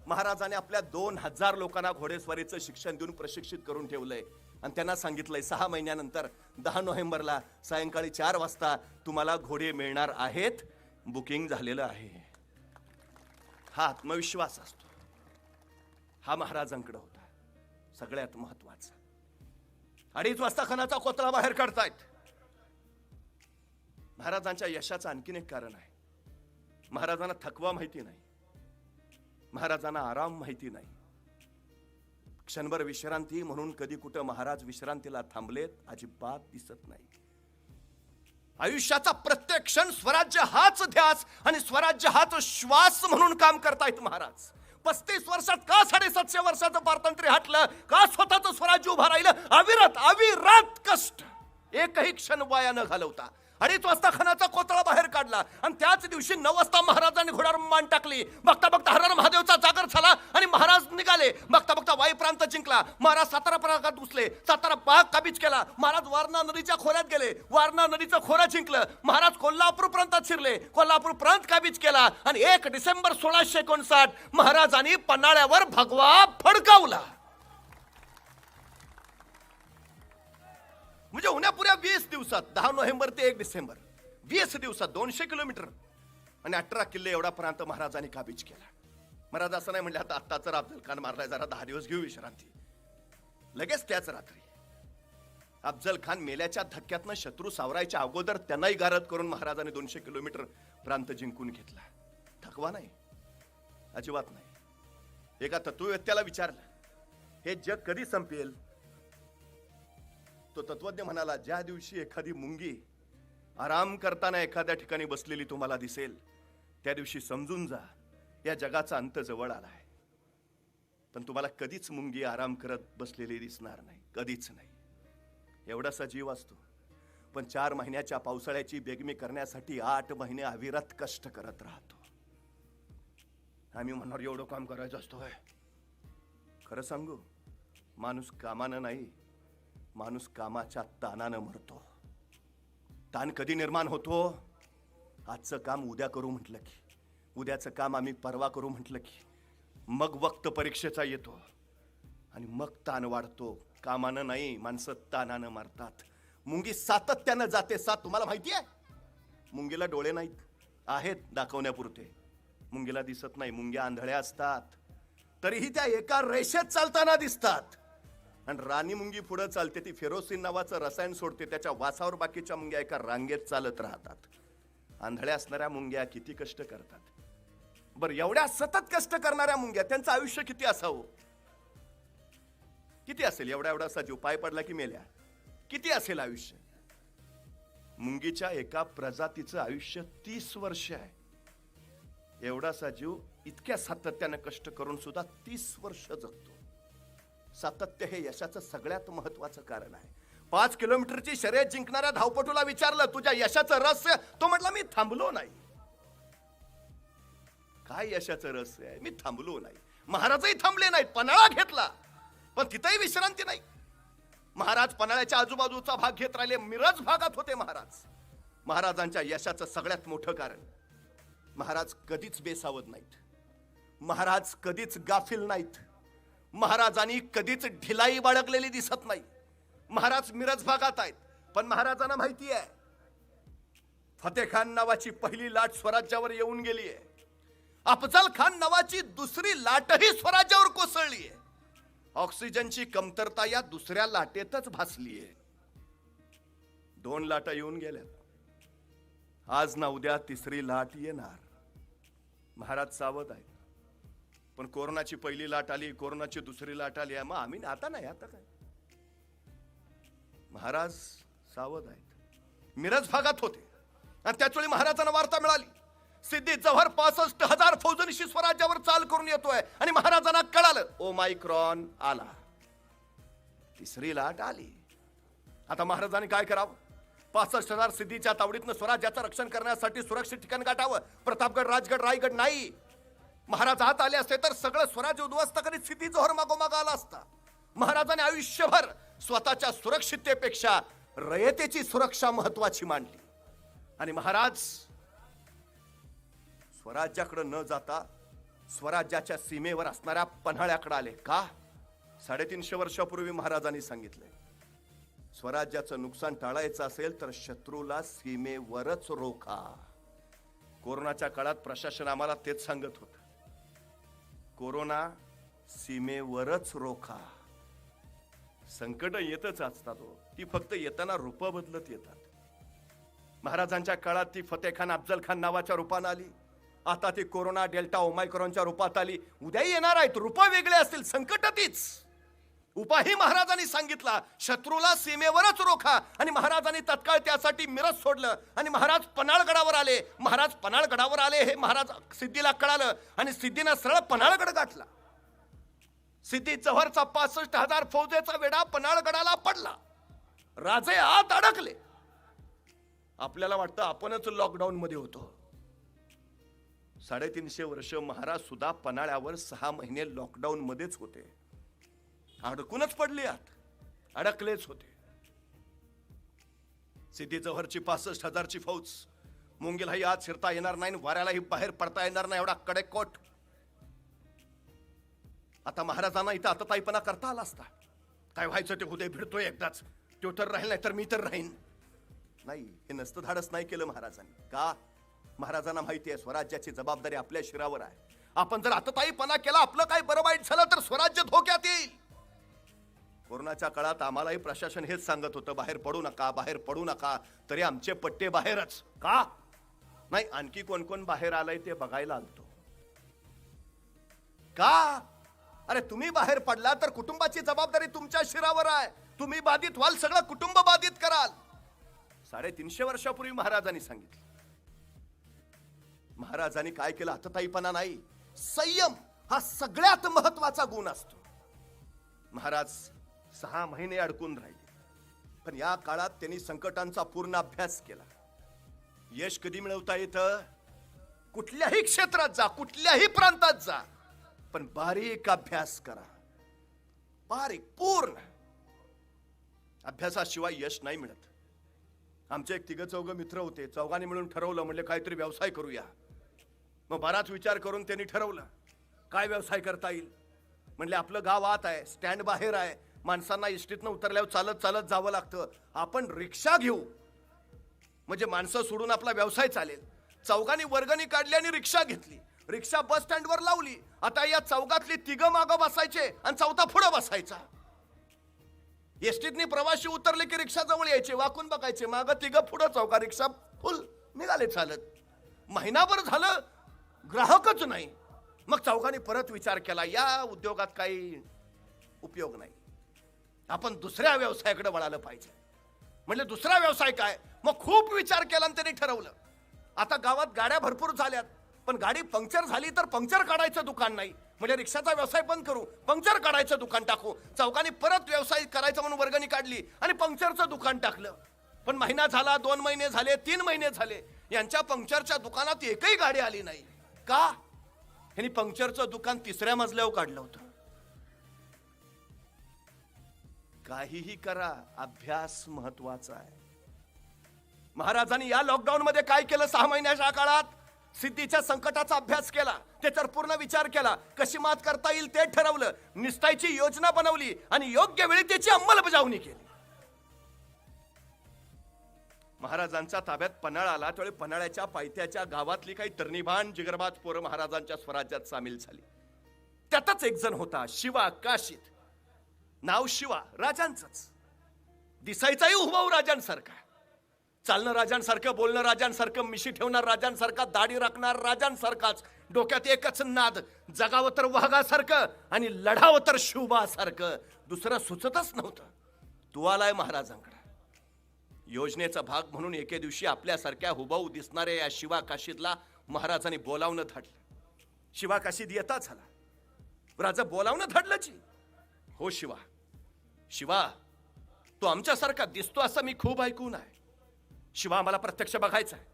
Speaker 2: महाराजांनी आपल्या 2000 लोकांना घोडेस्वारीचं शिक्षण देऊन प्रशिक्षित करून ठेवलंय. आणि त्यांना सांगितलंय 6 महिन्यानंतर 10 नोव्हेंबरला सायंकाळी 4 वाजता तुम्हाला घोडे मिळणार आहेत, बुकिंग झालेलं आहे. हा आत्मविश्वास असतो. हा महाराजांकडे होता सगळ्यात महत्वाचा. 2:30 वाजता खानाचा कोतळा बाहेर काढतायत. महाराजांच्या यशाचं आणखीन एक कारण आहे. महाराजांना थकवा माहिती नाही, महाराजांना आराम माहिती नाही. क्षणभर विश्रांती म्हणून कधी कुठं महाराज विश्रांतीला थांबलेत अजिबात दिसत नाही. आयुष्याचा प्रत्येक क्षण स्वराज्य हाच ध्यास आणि स्वराज्य हाच श्वास म्हणून काम करतायत महाराज. 35 वर्षात का 750 वर्षाचं पारतंत्र्य हटलं, का स्वतःचं स्वराज्य उभा राहिलं, अविरत अविरत कष्ट, एकही क्षण वाया न घालवता 2:30 वाजता खानाचा कोतळा बाहेर काढला. आणि त्याच दिवशी 9 वाजता महाराजांनी घोड्यावर मान टाकली. बघता बघता हर हर महादेवचा जागर झाला आणि महाराज निघाले. बघता बघता वाई प्रांत जिंकला. महाराज सातारा प्रांतात घुसले, सातारा भाग काबीज केला. महाराज वारणा नदीच्या खोऱ्यात गेले, वारणा नदीचं खोरा जिंकलं. महाराज कोल्हापूर प्रांतात शिरले, कोल्हापूर प्रांत काबीज केला. आणि 1 डिसेंबर 1659 महाराजांनी पन्हाळ्यावर भगवा फडकावला. म्हणजे उन्हापुऱ्या 20 दिवसात 10 नोव्हेंबर ते 1 डिसेंबर 20 दिवसात 200 किलोमीटर आणि 18 किल्ले एवढा प्रांत महाराजांनी काबीज केला. महाराज असं नाही म्हणले आता आत्ताच अफजल खान मारलाय, जरा 10 दिवस घेऊ विश्रांती. लगेच त्याच रात्री अफजल खान मेल्याच्या धक्क्यातनं शत्रू सावरायच्या अगोदर त्यांनाही गारद करून महाराजांनी 200 किलोमीटर प्रांत जिंकून घेतला. थकवा नाही, अजिबात नाही. एका तत्ववेत्याला विचारलं, हे जग कधी संपेल? तो तत्वज्ञ म्हणाला, ज्या दिवशी एखादी मुंगी आराम करताना एखाद्या ठिकाणी बसलेली तुम्हाला दिसेल, त्या दिवशी समजून जा या जगाचा अंत जवळ आलाय. पण तुम्हाला कधीच मुंगी आराम करत बसलेली दिसणार नाही, कधीच नाही. एवढासा जीव असतो, पण 4 महिन्याच्या पावसाळ्याची बेगमी करण्यासाठी 8 महिने अविरत कष्ट करत राहतो. आम्ही म्हणणार एवढं काम करायचं असतो. खरं सांगू, माणूस कामानं नाही, माणूस कामाच्या ताणानं मरतो. ताण कधी निर्माण होतो? आजचं काम उद्या करू म्हटलं की, उद्याचं काम आम्ही परवा करू म्हटलं की, मग वक्त परीक्षेचा येतो आणि मग ताण वाढतो. कामानं नाही, माणसं ताणानं मरतात. मुंगी सातत्यानं जाते. तुम्हाला माहिती आहे, मुंगीला डोळे नाहीत, आहेत दाखवण्यापुरते. मुंगीला दिसत नाही. मुंग्या आंधळ्या असतात, तरीही त्या एका रेषेत चालताना दिसतात. आणि राणी मुंगी पुढे चालते, ती फेरोसिन नावाचं रसायन सोडते, त्याच्या वासावर बाकीच्या मुंग्या एका रांगेत चालत राहतात. आंधळ्या असणाऱ्या मुंग्या किती कष्ट करतात. बरं, एवढ्या सतत कष्ट करणाऱ्या मुंग्या, त्यांचं आयुष्य किती असावं? किती असेल? एवढासा जीव पाय पडला की मेल्या, किती असेल आयुष्य? मुंगीच्या एका प्रजातीचं आयुष्य 30 वर्ष आहे. एवढासा जीव इतक्या सातत्यानं कष्ट करून सुद्धा 30 वर्ष जगतो. सातत्य हे यशाचं सगळ्यात महत्वाचं कारण आहे. 5 किलोमीटरची शर्यत जिंकणाऱ्या धावपटूला विचारलं, तुझ्या यशाचं रहस्य? तो म्हटला, मी थांबलो नाही. काय यशाचं रहस्य आहे? मी थांबलो नाही. महाराजही थांबले नाहीत, पन्हाळा घेतला, पण तिथेही विश्रांती नाही. महाराज पन्हाळ्याच्या आजूबाजूचा भाग घेत राहिले. मिरज भागात होते महाराज. महाराजांच्या यशाचं सगळ्यात मोठं कारण, महाराज कधीच बेसावध नाहीत, महाराज कधीच गाफील नाहीत. महाराजांनी कधीच ढिलाई बाळगलेली दिसत नाही. महाराज मिरज भागात आहेत, पण महाराजांना माहिती आहे फतेह खान नावाची पहिली लाट स्वराज्यावर येऊन गेली आहे. अफजल खान नावाची दुसरी लाटही स्वराज्यावर कोसळली आहे. ऑक्सिजनची कमतरता या दुसऱ्या लाटेतच भासली आहे. 2 लाटा येऊन गेल्या, आज ना उद्या तिसरी लाट येणार. महाराज सावध आहेत. पण कोरोनाची पहिली लाट आली, कोरोनाची दुसरी लाट आली, मग आम्ही आता नाही, आता काय. महाराज सावध आहेत. मिरज भागात होते आणि त्याचवेळी महाराजांना वार्ता मिळाली सिद्धी जव्हर 65,000 फौजांशी स्वराज्यावर चाल करून येतोय. आणि महाराजांना कळालं ओमायक्रॉन आला, तिसरी लाट आली. आता महाराजांनी काय करावं? 65,000 सिद्धीच्या तावडीतनं स्वराज्याचं रक्षण करण्यासाठी सुरक्षित ठिकाण गाठावं. प्रतापगड, राजगड, रायगड नाही. महाराज आत आले असते तर सगळं स्वराज्य उद्ध्वस्त करीत सिद्धी जोहर मागोमाग आला असता. महाराजांनी आयुष्यभर स्वतःच्या सुरक्षिततेपेक्षा रयतेची सुरक्षा महत्वाची मानली. आणि महाराज स्वराज्याकडे न जाता स्वराज्याच्या सीमेवर असणाऱ्या पन्हाळ्याकडे आले. का? 350 वर्षापूर्वी महाराजांनी सांगितले स्वराज्याचं नुकसान टाळायचं असेल तर शत्रूला सीमेवरच रोखा. कोरोनाच्या काळात प्रशासन आम्हाला तेच सांगत होतं, कोरोना सीमेवरच रोखा. संकट येतच असतात हो, ती फक्त येताना रूप बदलत येतात. महाराजांच्या काळात ती फतेह खान, अफजल खान नावाच्या रूपानं आली. आता ती कोरोना, डेल्टा, ओमायक्रॉनच्या रूपात आली. उद्याही येणार आहेत, रूप वेगळे असतील, संकट तीच. उपायही महाराजांनी सांगितला, शत्रूला सीमेवरच रोखा. आणि महाराजांनी तत्काळ त्यासाठी मिरज सोडलं आणि महाराज पन्हाळगडावर आले. महाराज पन्हाळगडावर आले हे महाराज सिद्धीला कळालं आणि सिद्धीनं सरळ पन्हाळगड गाठला. सिद्धी जव्हरचा 65,000 फौजेचा वेढा पन्हाळगडाला पडला. राजे आत अडकले. आपल्याला वाटतं आपणच लॉकडाऊन मध्ये होतो. 350 वर्ष महाराज सुद्धा पन्हाळ्यावर 6 महिने लॉकडाऊन मध्येच होते. अडकूनच पडले आत, अडकलेच होते. सिद्धी जव्हरची 65,000ची फौज, मुंगीलाही आत शिरता येणार नाही, वाऱ्यालाही बाहेर पडता येणार नाही, एवढा कडक कोट. आता महाराजांना इथं आतताईपणा करता आला असता. काय व्हायचं ते उदय भिडतोय एकदाच, तो तर राहील नाही तर मी तर राहीन. नाही, हे नसतं धाडस नाही केलं महाराजांनी. का? महाराजांना माहिती आहे स्वराज्याची जबाबदारी आपल्या शिरावर आहे. आपण जर आतताईपणा केला, आपलं काय बरं वाईट झालं तर स्वराज्य धोक्यात येईल. कोरोनाच्या काळात आम्हालाही प्रशासन हेच सांगत होतं, बाहेर पडू नका, बाहेर पडू नका. तरी आमचे पट्टे बाहेरच. का? नाही, आणखी कोण कोण बाहेर आलंय ते बघायला आलतो. का? अरे तुम्ही बाहेर पडला तर कुटुंबाची जबाबदारी तुमच्या शिरावर आहे. तुम्ही बाधित व्हाल, सगळं कुटुंब बाधित कराल. 350 वर्षापूर्वी महाराजांनी सांगितलं. महाराजांनी काय केलं? आतताईपणा नाही, संयम हा सगळ्यात महत्वाचा गुण असतो. महाराज 6 महिने अडकून राहिले, पण या काळात त्यांनी संकटांचा पूर्ण अभ्यास केला. यश कधी मिळवता येतं? कुठल्याही क्षेत्रात जा, कुठल्याही प्रांतात जा, पण बारीक अभ्यास करा. बारीक पूर्ण अभ्यासाशिवाय यश नाही मिळत. आमचे एक 3-4 मित्र होते. चौघांनी मिळून ठरवलं, म्हणले काहीतरी व्यवसाय करूया. मग बराच विचार करून त्यांनी ठरवलं काय व्यवसाय करता येईल. म्हणले आपलं गाव आत आहे, स्टँड बाहेर आहे, माणसांना इष्टीतनं उतरल्यावर चालत चालत जावं लागतं. आपण रिक्षा घेऊ, म्हणजे माणसं सोडून आपला व्यवसाय चालेल. चौघांनी वर्गणी काढली आणि रिक्षा घेतली. रिक्षा बस स्टँडवर लावली. आता या चौघातली 3 मागं बसायचे आणि चौथा पुढं बसायचा. एसटीतनी प्रवासी उतरले की रिक्षा जवळ यायचे, वाकून बघायचे, मागं 3 पुढं, चौघा रिक्षा फुल, निघाले चालत. महिनाभर झालं ग्राहकच नाही. मग चौघांनी परत विचार केला, या उद्योगात काही उपयोग नाही, आपण दुसऱ्या व्यवसायाकडे वळालं पाहिजे. म्हणजे दुसरा व्यवसाय काय? मग खूप विचार केला आणि त्यांनी ठरवलं, आता गावात गाड्या भरपूर झाल्यात, पण गाडी पंक्चर झाली तर पंक्चर काढायचं दुकान नाही, म्हणजे रिक्षाचा व्यवसाय बंद करू, पंक्चर काढायचं दुकान टाकू. चौघांनी परत व्यवसाय करायचं म्हणून वर्गणी काढली आणि पंक्चरचं दुकान टाकलं. पण महिना झाला, 2 महिने झाले, 3 महिने झाले, यांच्या पंक्चरच्या दुकानात एकही गाडी आली नाही. का? यांनी पंक्चरचं दुकान 3ऱ्या मजल्यावर काढलं होतं. काहीही करा, अभ्यास महत्वाचा आहे. महाराजांनी या लॉकडाऊन मध्ये काय केलं? 6 महिन्याच्या काळात सिद्धीच्या संकटाचा अभ्यास केला, त्याच्यावर पूर्ण विचार केला, कशी मात करता येईल ते ठरवलं, निष्ठाची योजना बनवली आणि योग्य वेळी त्याची अंमलबजावणी केली. महाराजांच्या ताब्यात पन्हाळा आला त्यावेळी पन्हाळ्याच्या पायथ्याच्या गावातली काही तरणीभान जिगरबाज पोरं महाराजांच्या स्वराज्यात सामील झाली. त्यातच एक जण होता शिवा काशीत. नाव शिवा, राजांचंच. दिसायचाही हुबहू राजांसारखा, चालणं राजांसारखं, बोलणं राजांसारखं, मिशी ठेवणार राजांसारखा, दाढी राखणार राजांसारखाच, डोक्यात एकच नाद, जगावं तर वाघासारखं आणि लढावं तर शिवबासारखं, दुसरं सुचतच नव्हतं. तू आलाय महाराजांकडे. योजनेचा भाग म्हणून एके दिवशी आपल्यासारख्या हुबहू दिसणाऱ्या या शिवा काशीदला महाराजांनी बोलावणं धाडलं. शिवा काशीद येता झाला. राजा बोलावणं धाडलंची. हो शिवा, शिवा तो आमच्यासारखा दिसतो असं मी खूप ऐकून आहे. शिवा आम्हाला प्रत्यक्ष बघायचा आहे.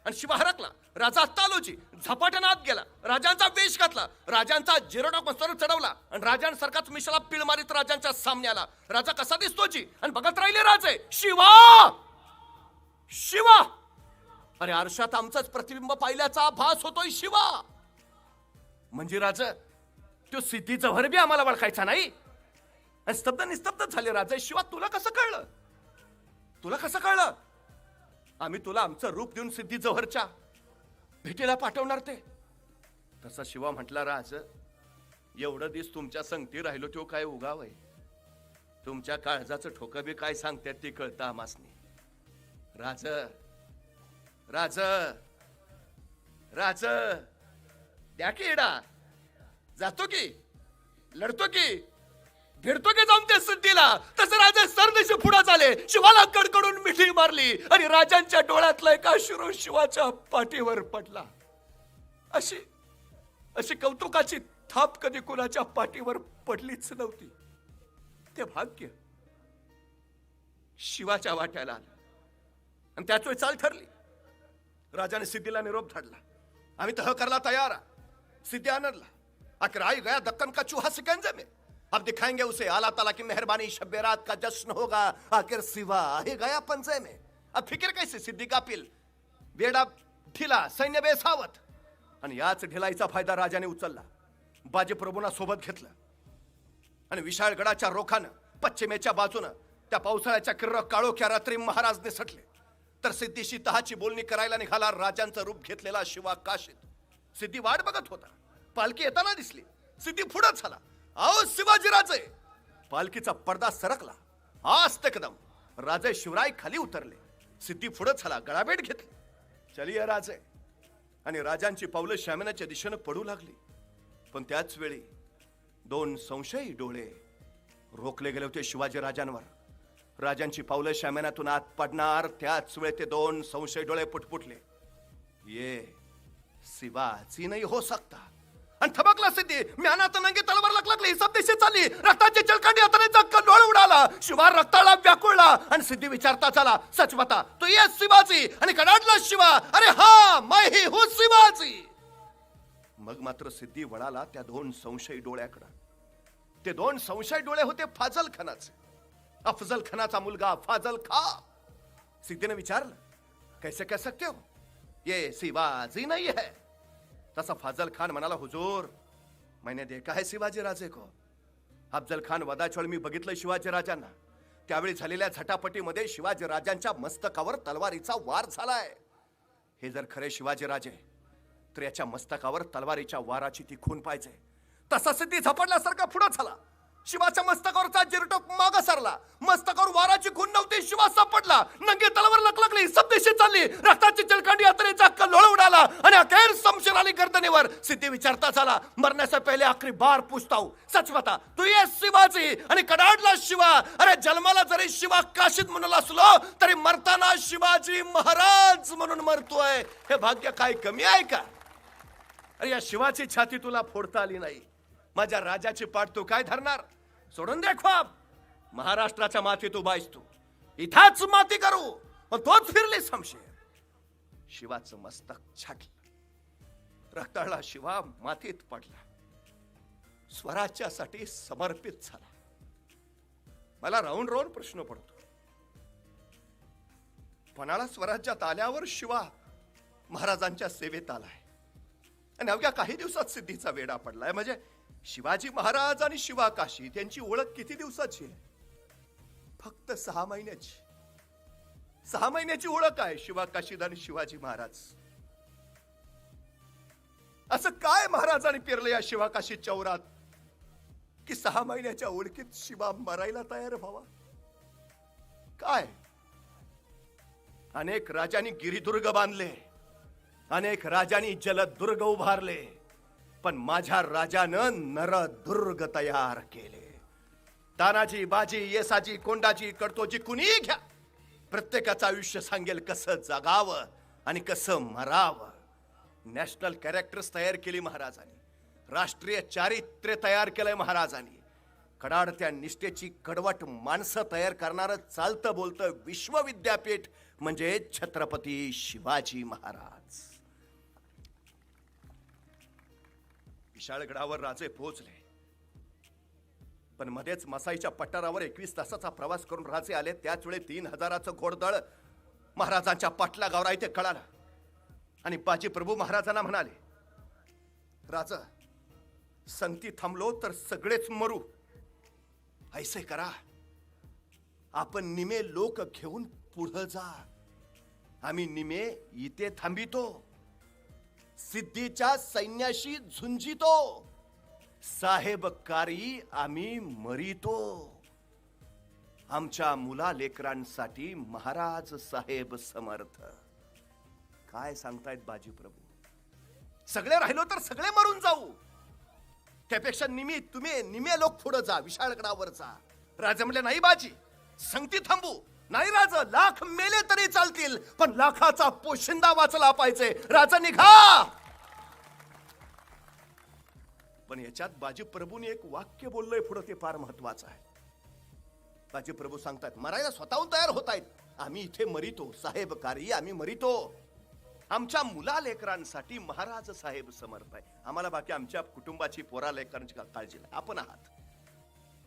Speaker 2: आणि शिवा हरकला. राजा आलोची झपाट्यानं आत गेला, राजांचा वेश घातला, राजांचा जिरोडा मस्तवर चढवला आणि राजांसारखाच मिशाला पीळ मारित राजांच्या सामने आला. राजा कसा दिसतोची आणि बघत राहिले राजे. शिवा, शिवा, अरे आरशात आमचंच प्रतिबिंब पाहिल्याचा भास होतोय. शिवा म्हणजे राजा तो सिद्धीचा भर बी आम्हाला ओळखायचा नाही. आणि स्तब्ध निस्तब्ध झाले राजे. शिवा तुला कसं कळलं, तुला कसं कळलं? आम्ही तुला आमचं रूप देऊन सिद्धी जव्हरच्या भेटीला पाठवणार ते. तसा शिवा म्हटला, राज एवढं दिस तुमच्या संगती राहिलो तो काय उगाव आहे. तुमच्या काळजाचं ठोकं बी काय सांगतात ते कळतं आमासनी. राज राज राज द्या की एडा, जातो की, लढतो की, भिडतो की जाऊन त्या सिद्धीला. तसं राजा सरदेशी पुढे झाले. शिवाला कडकडून मिठी मारली आणि राजांच्या डोळ्यातला एका अश्रू शिवाच्या पाठीवर पडला. अशी अशी कौतुकाची थाप कधी कुणाच्या पाठीवर पडलीच नव्हती. ते भाग्य शिवाच्या वाट्याला आलं आणि त्याच वेळी चाल ठरली. राजाने सिद्धीला निरोप धाडला. आम्ही तह करला तयार. सिद्धी आणला. आखिर आई गया दक्कन का चूहा सिकंजे में. अब दिखाएंगे उसे अल्लाह ताला की मेहरबानी, शब्बे रात का जश्न होगा. आखिर सिवा आहे गया पंजे में. अब फिक्र कैसे सिद्धी का पिल. बेडा ढिला, सैन्य बेसावत. आणि याच ढिलाईचा फायदा राजाने उचलला. बाजी प्रभूंना सोबत घेतलं आणि विशाळ गडाच्या रोखानं पश्चिमेच्या बाजूनं त्या पावसाळ्याच्या किर्र काळोख्या रात्री महाराज निसटले. तर सिद्धीशी तहाची बोलणी करायला निघाला राजांचं रूप घेतलेला शिवा काशीद. सिद्धी वाट बघत होता. पालखी येताना दिसली. सिद्धी पुढे झाला. आओ शिवाजीराजे. पालखीचा पडदा सरकला. आस्त एकदम राजे शिवराय खाली उतरले. सिद्धी पुढे झाला. गळाभेट घेतली. चलिये राजे. आणि राजांची पावलं शामनाच्या दिशेनं पडू लागली. पण त्याच वेळी दोन संशयी डोळे रोखले गेले होते शिवाजी राजांवर. राजांची पावलं शामनातून आत पडणार त्याच वेळी ते दोन संशयी डोळे पुटपुटले. ये शिवाजी नाही हो सकता. आणि थबकला सिद्धी. म्यानात नंगे तलवार लागली. सब दिशे चालली. रक्ताची चिलखंडी हाताने डोळे उडाला. शिवा रक्ताला व्याकुळला आणि सिद्धी विचारता चला, सच बता तू ये शिवाजी. आणि कडाडला शिवा, अरे हा मैं ही हूं शिवाजी. मग मात्र सिद्धी वळाला त्या दोन संशयी डोळ्याकडे. ते दोन संशयी डोळे होते फाजल खानाचे. अफजल खानाचा मुलगा फाजल खा. सिद्धीने विचारलं, कैसे कह सकते हो, ये शिवाजी नहीं है. तसा फाजल खान म्हणाला, हुजूर मैंने देखा है शिवाजी राजे को. अफजल खान वदाच्या वेळी मी बघितलं शिवाजी राजांना. त्यावेळी झालेल्या झटापटीमध्ये शिवाजी राजांच्या मस्तकावर तलवारीचा वार झालाय. हे जर खरे शिवाजी राजे तर याच्या मस्तकावर तलवारीच्या वाराची ती खून पाहिजे. तसा सिद्धी झपडल्यासारखा पुढे झाला. शिवाच्या मस्तकावरचा जिरटोक मागे सरला. मस्तकावर वाराची खून नव्हती. शिवा सापडला. नंगी तलवार लकलकली. सब दिशे चालली. रक्ताची चिलखंडी यात्रेचा कल्लोळ उडाला आणि अखेर शमशेर आली गर्दनीवर. सिद्धी विचारता झाला, मरने पहिले आखरी बार पूछता हूं, सच बता तू ये शिवाजी. आणि कडाडला शिवा, अरे जन्माला जरी शिवा काशीद म्हणून असलो तरी मरताना शिवाजी महाराज म्हणून मरतोय. हे भाग्य काय कमी आहे का? अरे या शिवाची छाती तुला फोडता आली नाही. माझ्या राजाची पाठ तू काय धरणार? सोडून दे ख्वाब. महाराष्ट्राच्या मातीत उभा आहेस तू. इथाच माती करू. पण तोच फिरली शमशेर. शिवाचं मस्तक छाटलं. रक्ताळला शिवा मातीत पडला. स्वराज्यासाठी समर्पित झाला. मला राहून राहून प्रश्न पडतो, पन्हाळा स्वराज्यात आल्यावर शिवा महाराजांच्या सेवेत आलाय. आणि अवघ्या काही दिवसात सिद्धीचा वेढा पडलाय. म्हणजे शिवाजी महाराज आणि शिवाकाशी त्यांची ओळख किती दिवसाची आहे? फक्त 6 महिन्याची. 6 महिन्याची ओळख आहे शिवाकाशीद आणि शिवाजी महाराज. असं काय महाराजांनी पेरलं या शिवाकाशी चौरात की 6 महिन्याच्या ओळखीत शिवा मरायला तयार व्हावा? काय? अनेक राजांनी गिरिदुर्ग बांधले, अनेक राजांनी जलदुर्ग उभारले, पण माझ्या राजानं नरदुर्ग तयार केले. तानाजी, बाजी, येसाजी, कोंडाजी, कडतोजी कुणी घ्या, प्रत्येकाचं आयुष्य सांगेल कसं जगावं आणि कसं मरावं. नॅशनल कॅरेक्टर्स तयार केली महाराजांनी, राष्ट्रीय चारित्र्य तयार केलंय महाराजांनी. कडाडत्या निष्ठेची कडवट माणसं तयार करणारं चालतं बोलतं विश्वविद्यापीठ म्हणजे छत्रपती शिवाजी महाराज. विशाळगडावर राजे पोहोचले, पण मध्येच मसाईच्या पठारावर 21 तासाचा प्रवास करून राजे आले. त्याच वेळी 3000चं घोडदळ महाराजांच्या पाठलागावर आहे ते कळालं. आणि बाजी प्रभू महाराजांना म्हणाले, राजा, संगती थांबलो तर सगळेच मरू. ऐसे करा, आपण निमे लोक घेऊन पुढे जा, आम्ही निमे इथे थांबितो, सिद्धीच्या सैन्याशी झुंजितो, साहेबकारी आम्ही मरितो. आमच्या मुला लेकरांसाठी महाराज साहेब समर्थ. काय सांगतायत बाजी प्रभू? सगळे राहिलो तर सगळे मरून जाऊ, त्यापेक्षा तुम्ही निमे लोक पुढे जा, विशाळगडावर जा. राजा म्हणले, नाही बाजी, संगती थांबू. नाही राजा, लाख मेले तरी चालतील, पण लाखाचा पोशिंदा वाचला पाहिजे. राजा निघा. पण याच्यात बाजी प्रभूने एक वाक्य बोललंय पुढे, ते फार महत्वाचं आहे. बाजी प्रभू सांगतात, मरायला स्वतःहून तयार होत आहेत. आम्ही इथे मरितो, साहेबकारी आम्ही मरितो, आमच्या मुला लेकरांसाठी महाराज साहेब समर्थ आहे. आम्हाला बाकी आमच्या कुटुंबाची, पोरा लेकरांची काळजी नाही, आपण आहात.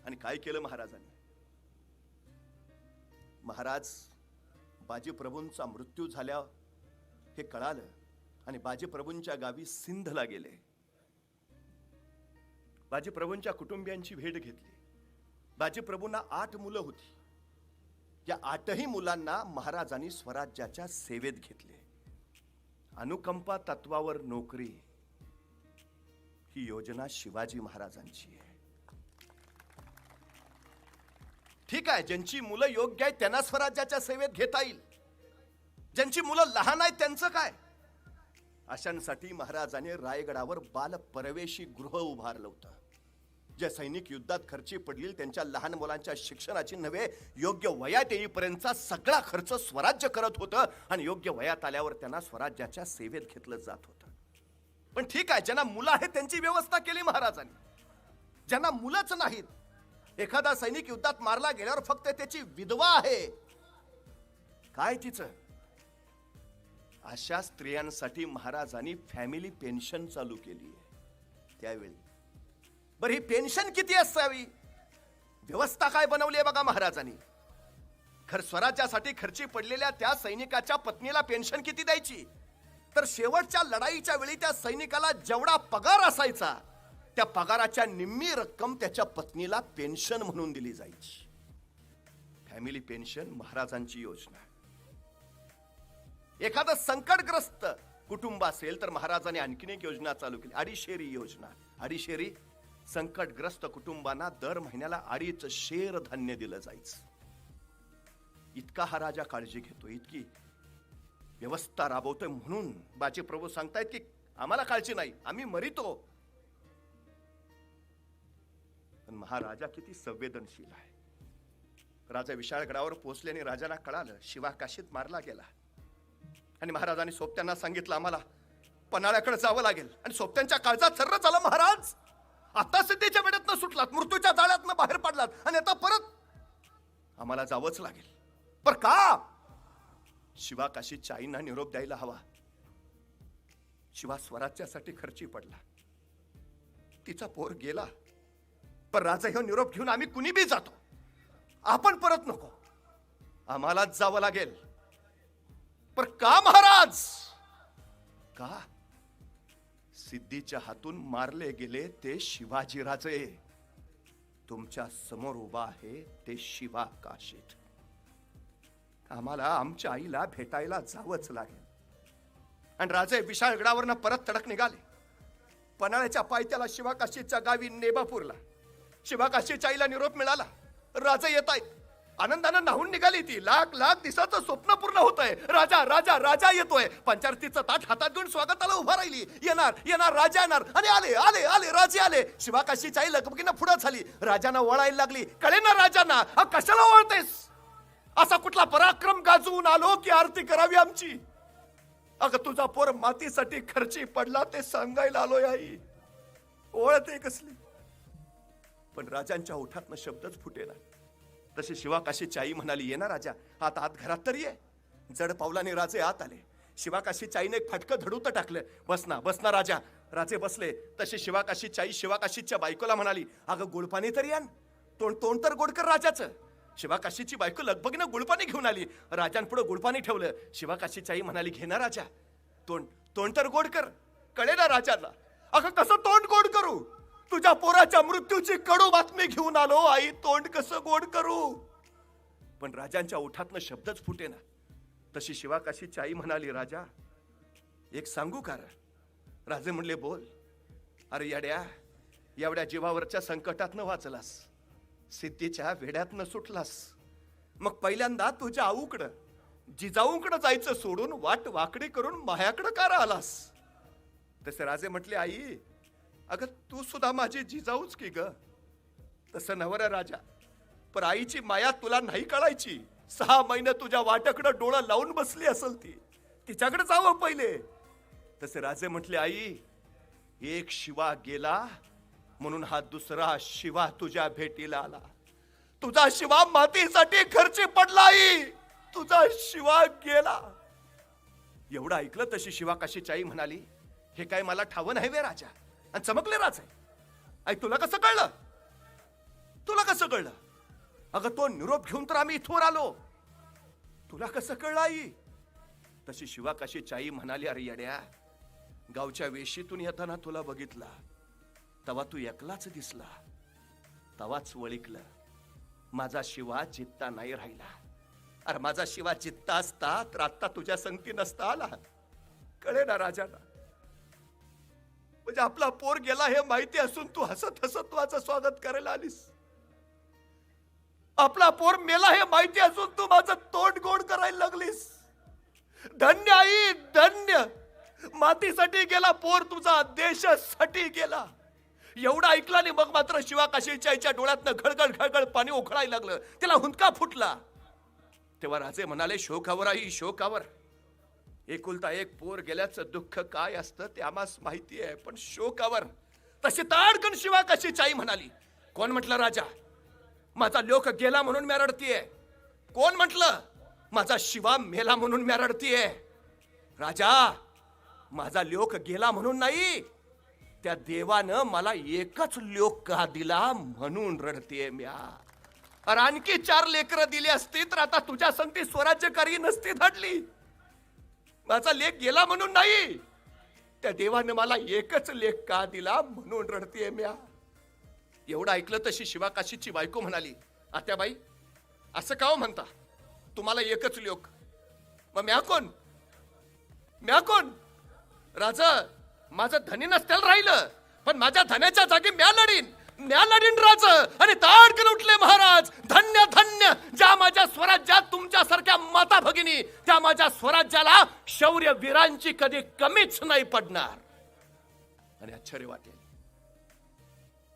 Speaker 2: आणि काय केलं महाराजांनी? महाराज बाजी प्रभूंचा मृत्यू झाल्या हे कळालं आणि बाजी प्रभूंच्या गावी सिंधला गेले. बाजी प्रभूंच्या कुटुंबियांची भेट घेतली. बाजी प्रभूंना 8 मुलं होती. या 8ही मुलांना महाराजांनी स्वराज्याच्या सेवेत घेतले. अनुकंपा तत्वावर नोकरी ही योजना शिवाजी महाराजांची आहे. ठीक आहे, ज्यांची मुलं योग्य आहेत त्यांना स्वराज्याच्या सेवेत घेता येईल. ज्यांची मुलं लहान आहेत त्यांचं काय? अशांसाठी महाराजांनी रायगडावर बाल परवेशी गृह उभारलं होतं. जे सैनिक युद्धात खर्ची पडतील त्यांच्या लहान मुलांच्या शिक्षणाची नव्हे, योग्य वयात येईपर्यंतचा सगळा खर्च स्वराज्य करत होतं आणि योग्य वयात आल्यावर त्यांना स्वराज्याच्या सेवेत घेतलं जात होतं. पण ठीक आहे, ज्यांना मुलं आहेत त्यांची व्यवस्था केली महाराजांनी. ज्यांना मुलंच नाहीत, एखादा सैनिक युद्धात मारला गेल्यावर फक्त त्याची विधवा आहे, काय तिचं, अशा स्त्रियांसाठी महाराजांनी फॅमिली पेन्शन चालू केली आहे. त्यावेळी बरं, ही पेन्शन किती असावी, व्यवस्था काय बनवली आहे बघा महाराजांनी. स्वराज्यासाठी खर्ची पडलेल्या त्या सैनिकाच्या पत्नीला पेन्शन किती द्यायची? तर शेवटच्या लढाईच्या वेळी त्या सैनिकाला जेवढा पगार असायचा त्या पगाराच्या निम्मी रक्कम त्याच्या पत्नीला पेन्शन म्हणून दिली जायची. फॅमिली पेन्शन महाराजांची योजना. एखादं संकटग्रस्त कुटुंब असेल तर महाराजांनी आणखीन एक योजना चालू केली, अडीशेरी योजना. अडीशेरी, संकटग्रस्त कुटुंबांना दर महिन्याला 2.5 शेर धान्य दिलं जायचं. इतका हा राजा काळजी घेतो, इतकी व्यवस्था राबवतोय. म्हणून बाजी प्रभू सांगतायत की आम्हाला काळजी नाही, आम्ही मरितो. पण महाराजा किती संवेदनशील आहे. राजा विशाळगडावर पोहोचले आणि राजाला कळालं शिवा काशीत मारला गेला. आणि महाराजांनी सोबत्यांना सांगितलं, आम्हाला पन्हाळ्याकडे जावं लागेल. आणि सोबत्यांच्या काळजात सर्र झालं, महाराज आता सिद्धीच्या वेड्यातनं सुटलात, मृत्यूच्या जाळ्यातनं बाहेर पडलात आणि आता परत आम्हाला जावंच लागेल. पर का? शिवा काशीच्या आईंना निरोप द्यायला हवा. शिवा स्वराज्यासाठी खर्ची पडला, तिचा पोर गेला, पण राजा ह्यो निरोप घेऊन आम्ही कुणी बी जातो, आपण परत नको, आम्हालाच जावं लागेल. पर का महाराज? का?
Speaker 1: सिद्धीच्या हातून मारले गेले ते शिवाजीराजे तुमच्या समोर उभा आहे ते शिवा काशीत. आम्हाला आमच्या आईला भेटायला जावंच लागेल. आणि राजे विशाळगडावरनं परत तडक निघाले. पन्हाळ्याच्या पायथ्याला शिवाकाशीच्या गावी नेबापूरला शिवाकाशीच्या आईला निरोप मिळाला. राजे येत आहेत. आनंदानं नाहून निघाली ती. लाख लाख दिवसाचं स्वप्न पूर्ण होत आहे. राजा राजा राजा येतोय. पंचारतीचं ताट हातात घेऊन स्वागताला उभा राहिली. येणार येणार राजा येणार. आणि आले आले आले राजे आले. शिवाकाशीची आई लगबगीनं पुढे झाली. राजांना वळायला लागली. कळे ना राजांना, हा कशाला वळतेस? असा कुठला पराक्रम गाजवून आलो की आरती करावी आमची? अगं तुझा पोर मातीसाठी खर्ची पडला ते सांगायला आलोय आई. ओळते कसली? पण राजांच्या ओठातनं शब्दच फुटेना. तशी शिवाकाशीची आई म्हणाली, ये ना राजा, आता आत घरात तरी ये. जड पावलाने राजे आत आले. शिवाकाशीच्या आईने एक फटकं धडूत टाकलं. बस ना राजा. राजे बसले. तशी शिवाकाशीची आई शिवाकाशीच्या बायकोला म्हणाली, अगं गुळपाणी तरी आण. तोंड तर गोड कर राजाचं. शिवाकाशीची बायको लगबगीनं गुळपाणी घेऊन आली. राजांपुढे गुळपाणी ठेवलं. शिवाकाशीची आई म्हणाली, घे ना राजा, तोंड तर गोड कर. कळे ना राजांना. अगं कसं तोंड गोड करू? तुझ्या पोराच्या मृत्यूची कडू बातमी घेऊन आलो आई. तोंड कसं गोड करू? पण राजांच्या ओठातनं शब्दच फुटेना. तशी शिवाकाशीची आई म्हणाली, राजा एक सांगू का? राजे म्हणले, बोल. अरे येड्या, एवढ्या जीवावरच्या संकटातनं वाचलास, सिद्धीच्या वेड्यातनं सुटलास. मग पहिल्यांदा तुझ्या आऊकडं जिजाऊकडं जायचं सोडून वाट वाकडी करून मायाकडं का आलास? तसे राजे म्हटले, आई अगं तू सुद्धा माझी जिजाऊच की ग. तसं नवरा राजा, पण आईची माया तुला नाही कळायची. 6 महिने तुझ्या वाट्याकडं डोळं लावून बसली असेल ती. तिच्याकडे जावं पहिले. तसे राजे म्हटले, आई एक शिवा गेला म्हणून हा दुसरा शिवा तुझ्या भेटीला आला. तुझा शिवा मातीसाठी खर्ची पडला आई. तुझा शिवा गेला. एवढं ऐकलं तशी शिवाकाशीची आई म्हणाली, हे काय मला ठावं नाही वे राजा. आणि चमकले राजे. आई तुला कसं कळलं? तुला कसं कळलं? अगं तो निरोप घेऊन तर आम्ही इथवर आलो. तुला कसं कळलं आई? तशी शिवाकाशीची आई म्हणाली, अरे येड्या, गावच्या वेशीतून येताना तुला बघितला तवा तू एकलाच दिसला. तवाच वळिकलं माझा शिवा जित्ता नाही राहिला. अरे माझा शिवा जित्ता असता तर आता तुझ्या संगती नसता आला. कळे ना राजांना. म्हणजे आपला पोर गेला हे माहिती असून तू हसत हसत माझं स्वागत करायला आलीस. आपला पोर मेला हे माहिती असून तू माझं तोंड गोड करायला लागलीस. धन्य आई धन्य. मातीसाठी गेला पोर तुझा, देशासाठी गेला. एवढं ऐकलं आणि मग मात्र शिवाकाशीच्या आईच्या डोळ्यातनं घळघळ घळघळ पाणी उखळायला लागलं. त्याला हुंदका फुटला. तेव्हा राजे म्हणाले, शोकावर आई शोकावर. एकुलता एक पोर गेल्याचं दुःख काय असतं ते आम्हास माहिती आहे, पण शोकावर. तशी ताडकन शिवाकाशीची आई म्हणाली, कोण म्हटलं राजा माझा लोक गेला म्हणून मी रडतीये? कोण म्हटलं माझा शिवा मेला म्हणून मी रडतीये? राजा माझा लोक गेला म्हणून नाही, त्या देवानं मला एकच लोक का दिला म्हणून रडतीये म्या. अरे आणखी 4 लेकरं दिली असती तर आता तुझ्या संगती स्वराज्यकारी नसती धाडली. माझा लेक गेला म्हणून नाही, त्या देवानं मला एकच लेक का दिला म्हणून रडतीये म्या. एवढं ऐकलं तशी शिवाकाशीची बायको म्हणाली, आत्याबाई असं का म्हणता? तुम्हाला एकच लोक, मग म्या कोण? म्या कोण? राजा माझं धनी नसत्याला राहिलं, पण माझ्या धन्याच्या जागी म्या लढीन राज. आणि ताडकन उठले महाराज, धन्य धन्य ज्या माझ्या स्वराज्यात तुमच्यासारख्या माता भगिनी, त्या माझ्या स्वराज्याला शौर्य वीरांची कधी कमीच नाही पडणार. आणि आश्चर्य वाटेल,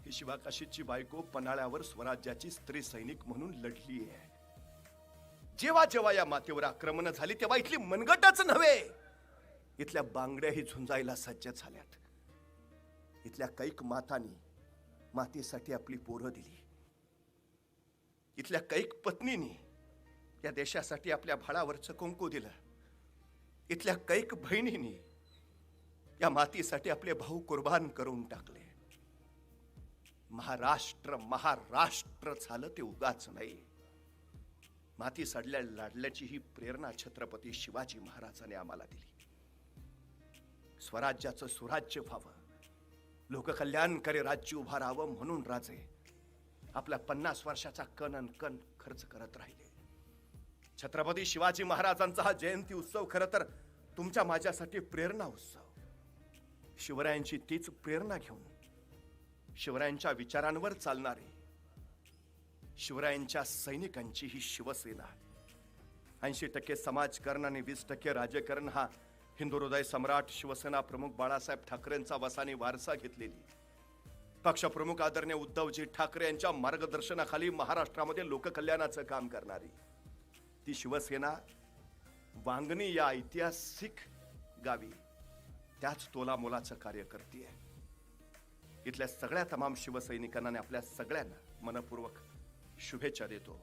Speaker 1: ही शिवाकाशीची बायको पन्हाळ्यावर स्वराज्याची स्त्री सैनिक म्हणून लढली आहे. जेव्हा जेव्हा या मातेवर आक्रमण झाली तेव्हा इथली मनगटच नव्हे, इथल्या बांगड्याही झुंजायला सज्ज झाल्यात. इथल्या कैक मातांनी मातेसाठी आपली पोरं दिली. इथल्या कैक पत्नीनी या देशासाठी आपल्या भाळावरचं कुंकू दिलं. इथल्या कैक बहिणींनी या मातीसाठी आपले भाऊ कुर्बान करून टाकले. महाराष्ट्र महाराष्ट्र झालं ते उगाच नाही. माती सडल्या लाडल्याची ही प्रेरणा छत्रपती शिवाजी महाराजांनी आम्हाला दिली. स्वराज्याचं सुराज्य व्हावं, लोककल्याणकारी राज्य उभा राहावं म्हणून राजे आपल्या 50 वर्षाचा कण अन कण खर्च करत राहिले. छत्रपती शिवाजी महाराजांचा हा जयंती उत्सव खरं तर तुमच्या माझ्यासाठी प्रेरणा उत्सव. शिवरायांची तीच प्रेरणा घेऊन शिवरायांच्या विचारांवर चालणारी शिवरायांच्या सैनिकांची ही शिवसेना 80% समाजकारण आणि 20% राजकारण हा हिंदू हृदय सम्राट शिवसेना प्रमुख बाळासाहेब ठाकरेंचा वसानी वारसा घेतलेली पक्षप्रमुख आदरणीय उद्धवजी ठाकरे यांच्या मार्गदर्शनाखाली महाराष्ट्रामध्ये लोककल्याणाचं काम करणारी ती शिवसेना वांगणी या ऐतिहासिक गावी त्याच तोलामोलाचं कार्य करते. इथल्या सगळ्या तमाम शिवसैनिकांना आणि आपल्या सगळ्यांना मनपूर्वक शुभेच्छा देतो.